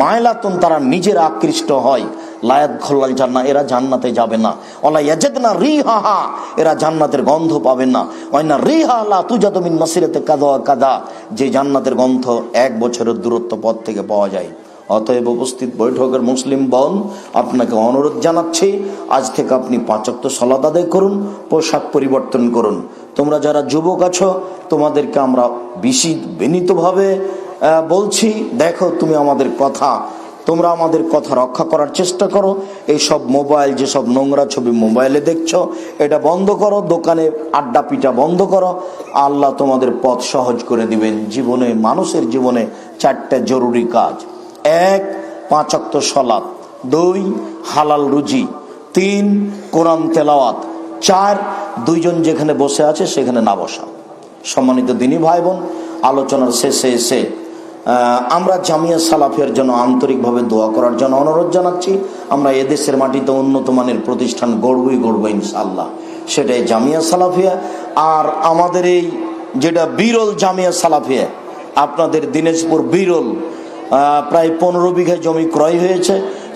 মায়লাতুন, তারা নিজের আকৃষ্ট হয়, লায়াত খোল্লাল জান্নাহ, এরা জান্নাতে যাবে না। ওয়ালা ইয়াজিদনা রিহাহা, এরা জান্নাতের গন্ধ পাবে না। ওয়াইনা রিহা লা তুজাদু মিন মাসিরাতি কাযা ওয়া কাযা, যে জান্নাতের গন্ধ 1 বছরের দূরত্ব পথ থেকে পাওয়া যায়। অতএব উপস্থিত বৈঠকের মুসলিম বোন, আপনাকে অনুরোধ জানাচ্ছি, আজ থেকে আপনি 5 ওয়াক্ত সালাত আদায় করুন, পোশাক পরিবর্তন করুন। তোমরা যারা যুবক আছো, তোমাদেরকে আমরা বেশি বিনীতভাবে বলছি, দেখো, তুমি আমাদের কথা, তোমরা আমাদের কথা রক্ষা করার চেষ্টা করো। এইসব মোবাইল, যেসব নোংরা ছবি মোবাইলে দেখছো, এটা বন্ধ করো। দোকানে আড্ডা পিটা বন্ধ করো। আল্লাহ তোমাদের পথ সহজ করে দিবেন। জীবনে, মানুষের জীবনে 4টা জরুরি কাজ: 1, 5 ওয়াক্ত সালাত; 2, হালাল রুজি; 3, কোরআন তেলাওয়াত; 4, 2 জন যেখানে বসে আছে সেখানে না বসা। সম্মানিত দিনী ভাই বোন, আলোচনার শেষে এসে আমরা জামিয়া সালাফিয়ার জন্য আন্তরিকভাবে দোয়া করার জন্য অনুরোধ জানাচ্ছি। আমরা এদেশের মাটিতে উন্নত মানের প্রতিষ্ঠান গড়বো ইনশাআল্লাহ, সেটাই জামিয়া সালাফিয়া। আর আমাদের এই যেটা বিরল জামিয়া সালাফিয়া, আপনাদের দিনাজপুর বিরল, প্রায় 15 বিঘা জমি ক্রয় হয়েছে,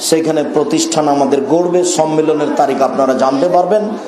সেখানে প্রতিষ্ঠান আমাদের গড়বে। সম্মেলনের তারিখ আপনারা জানতে পারবেন।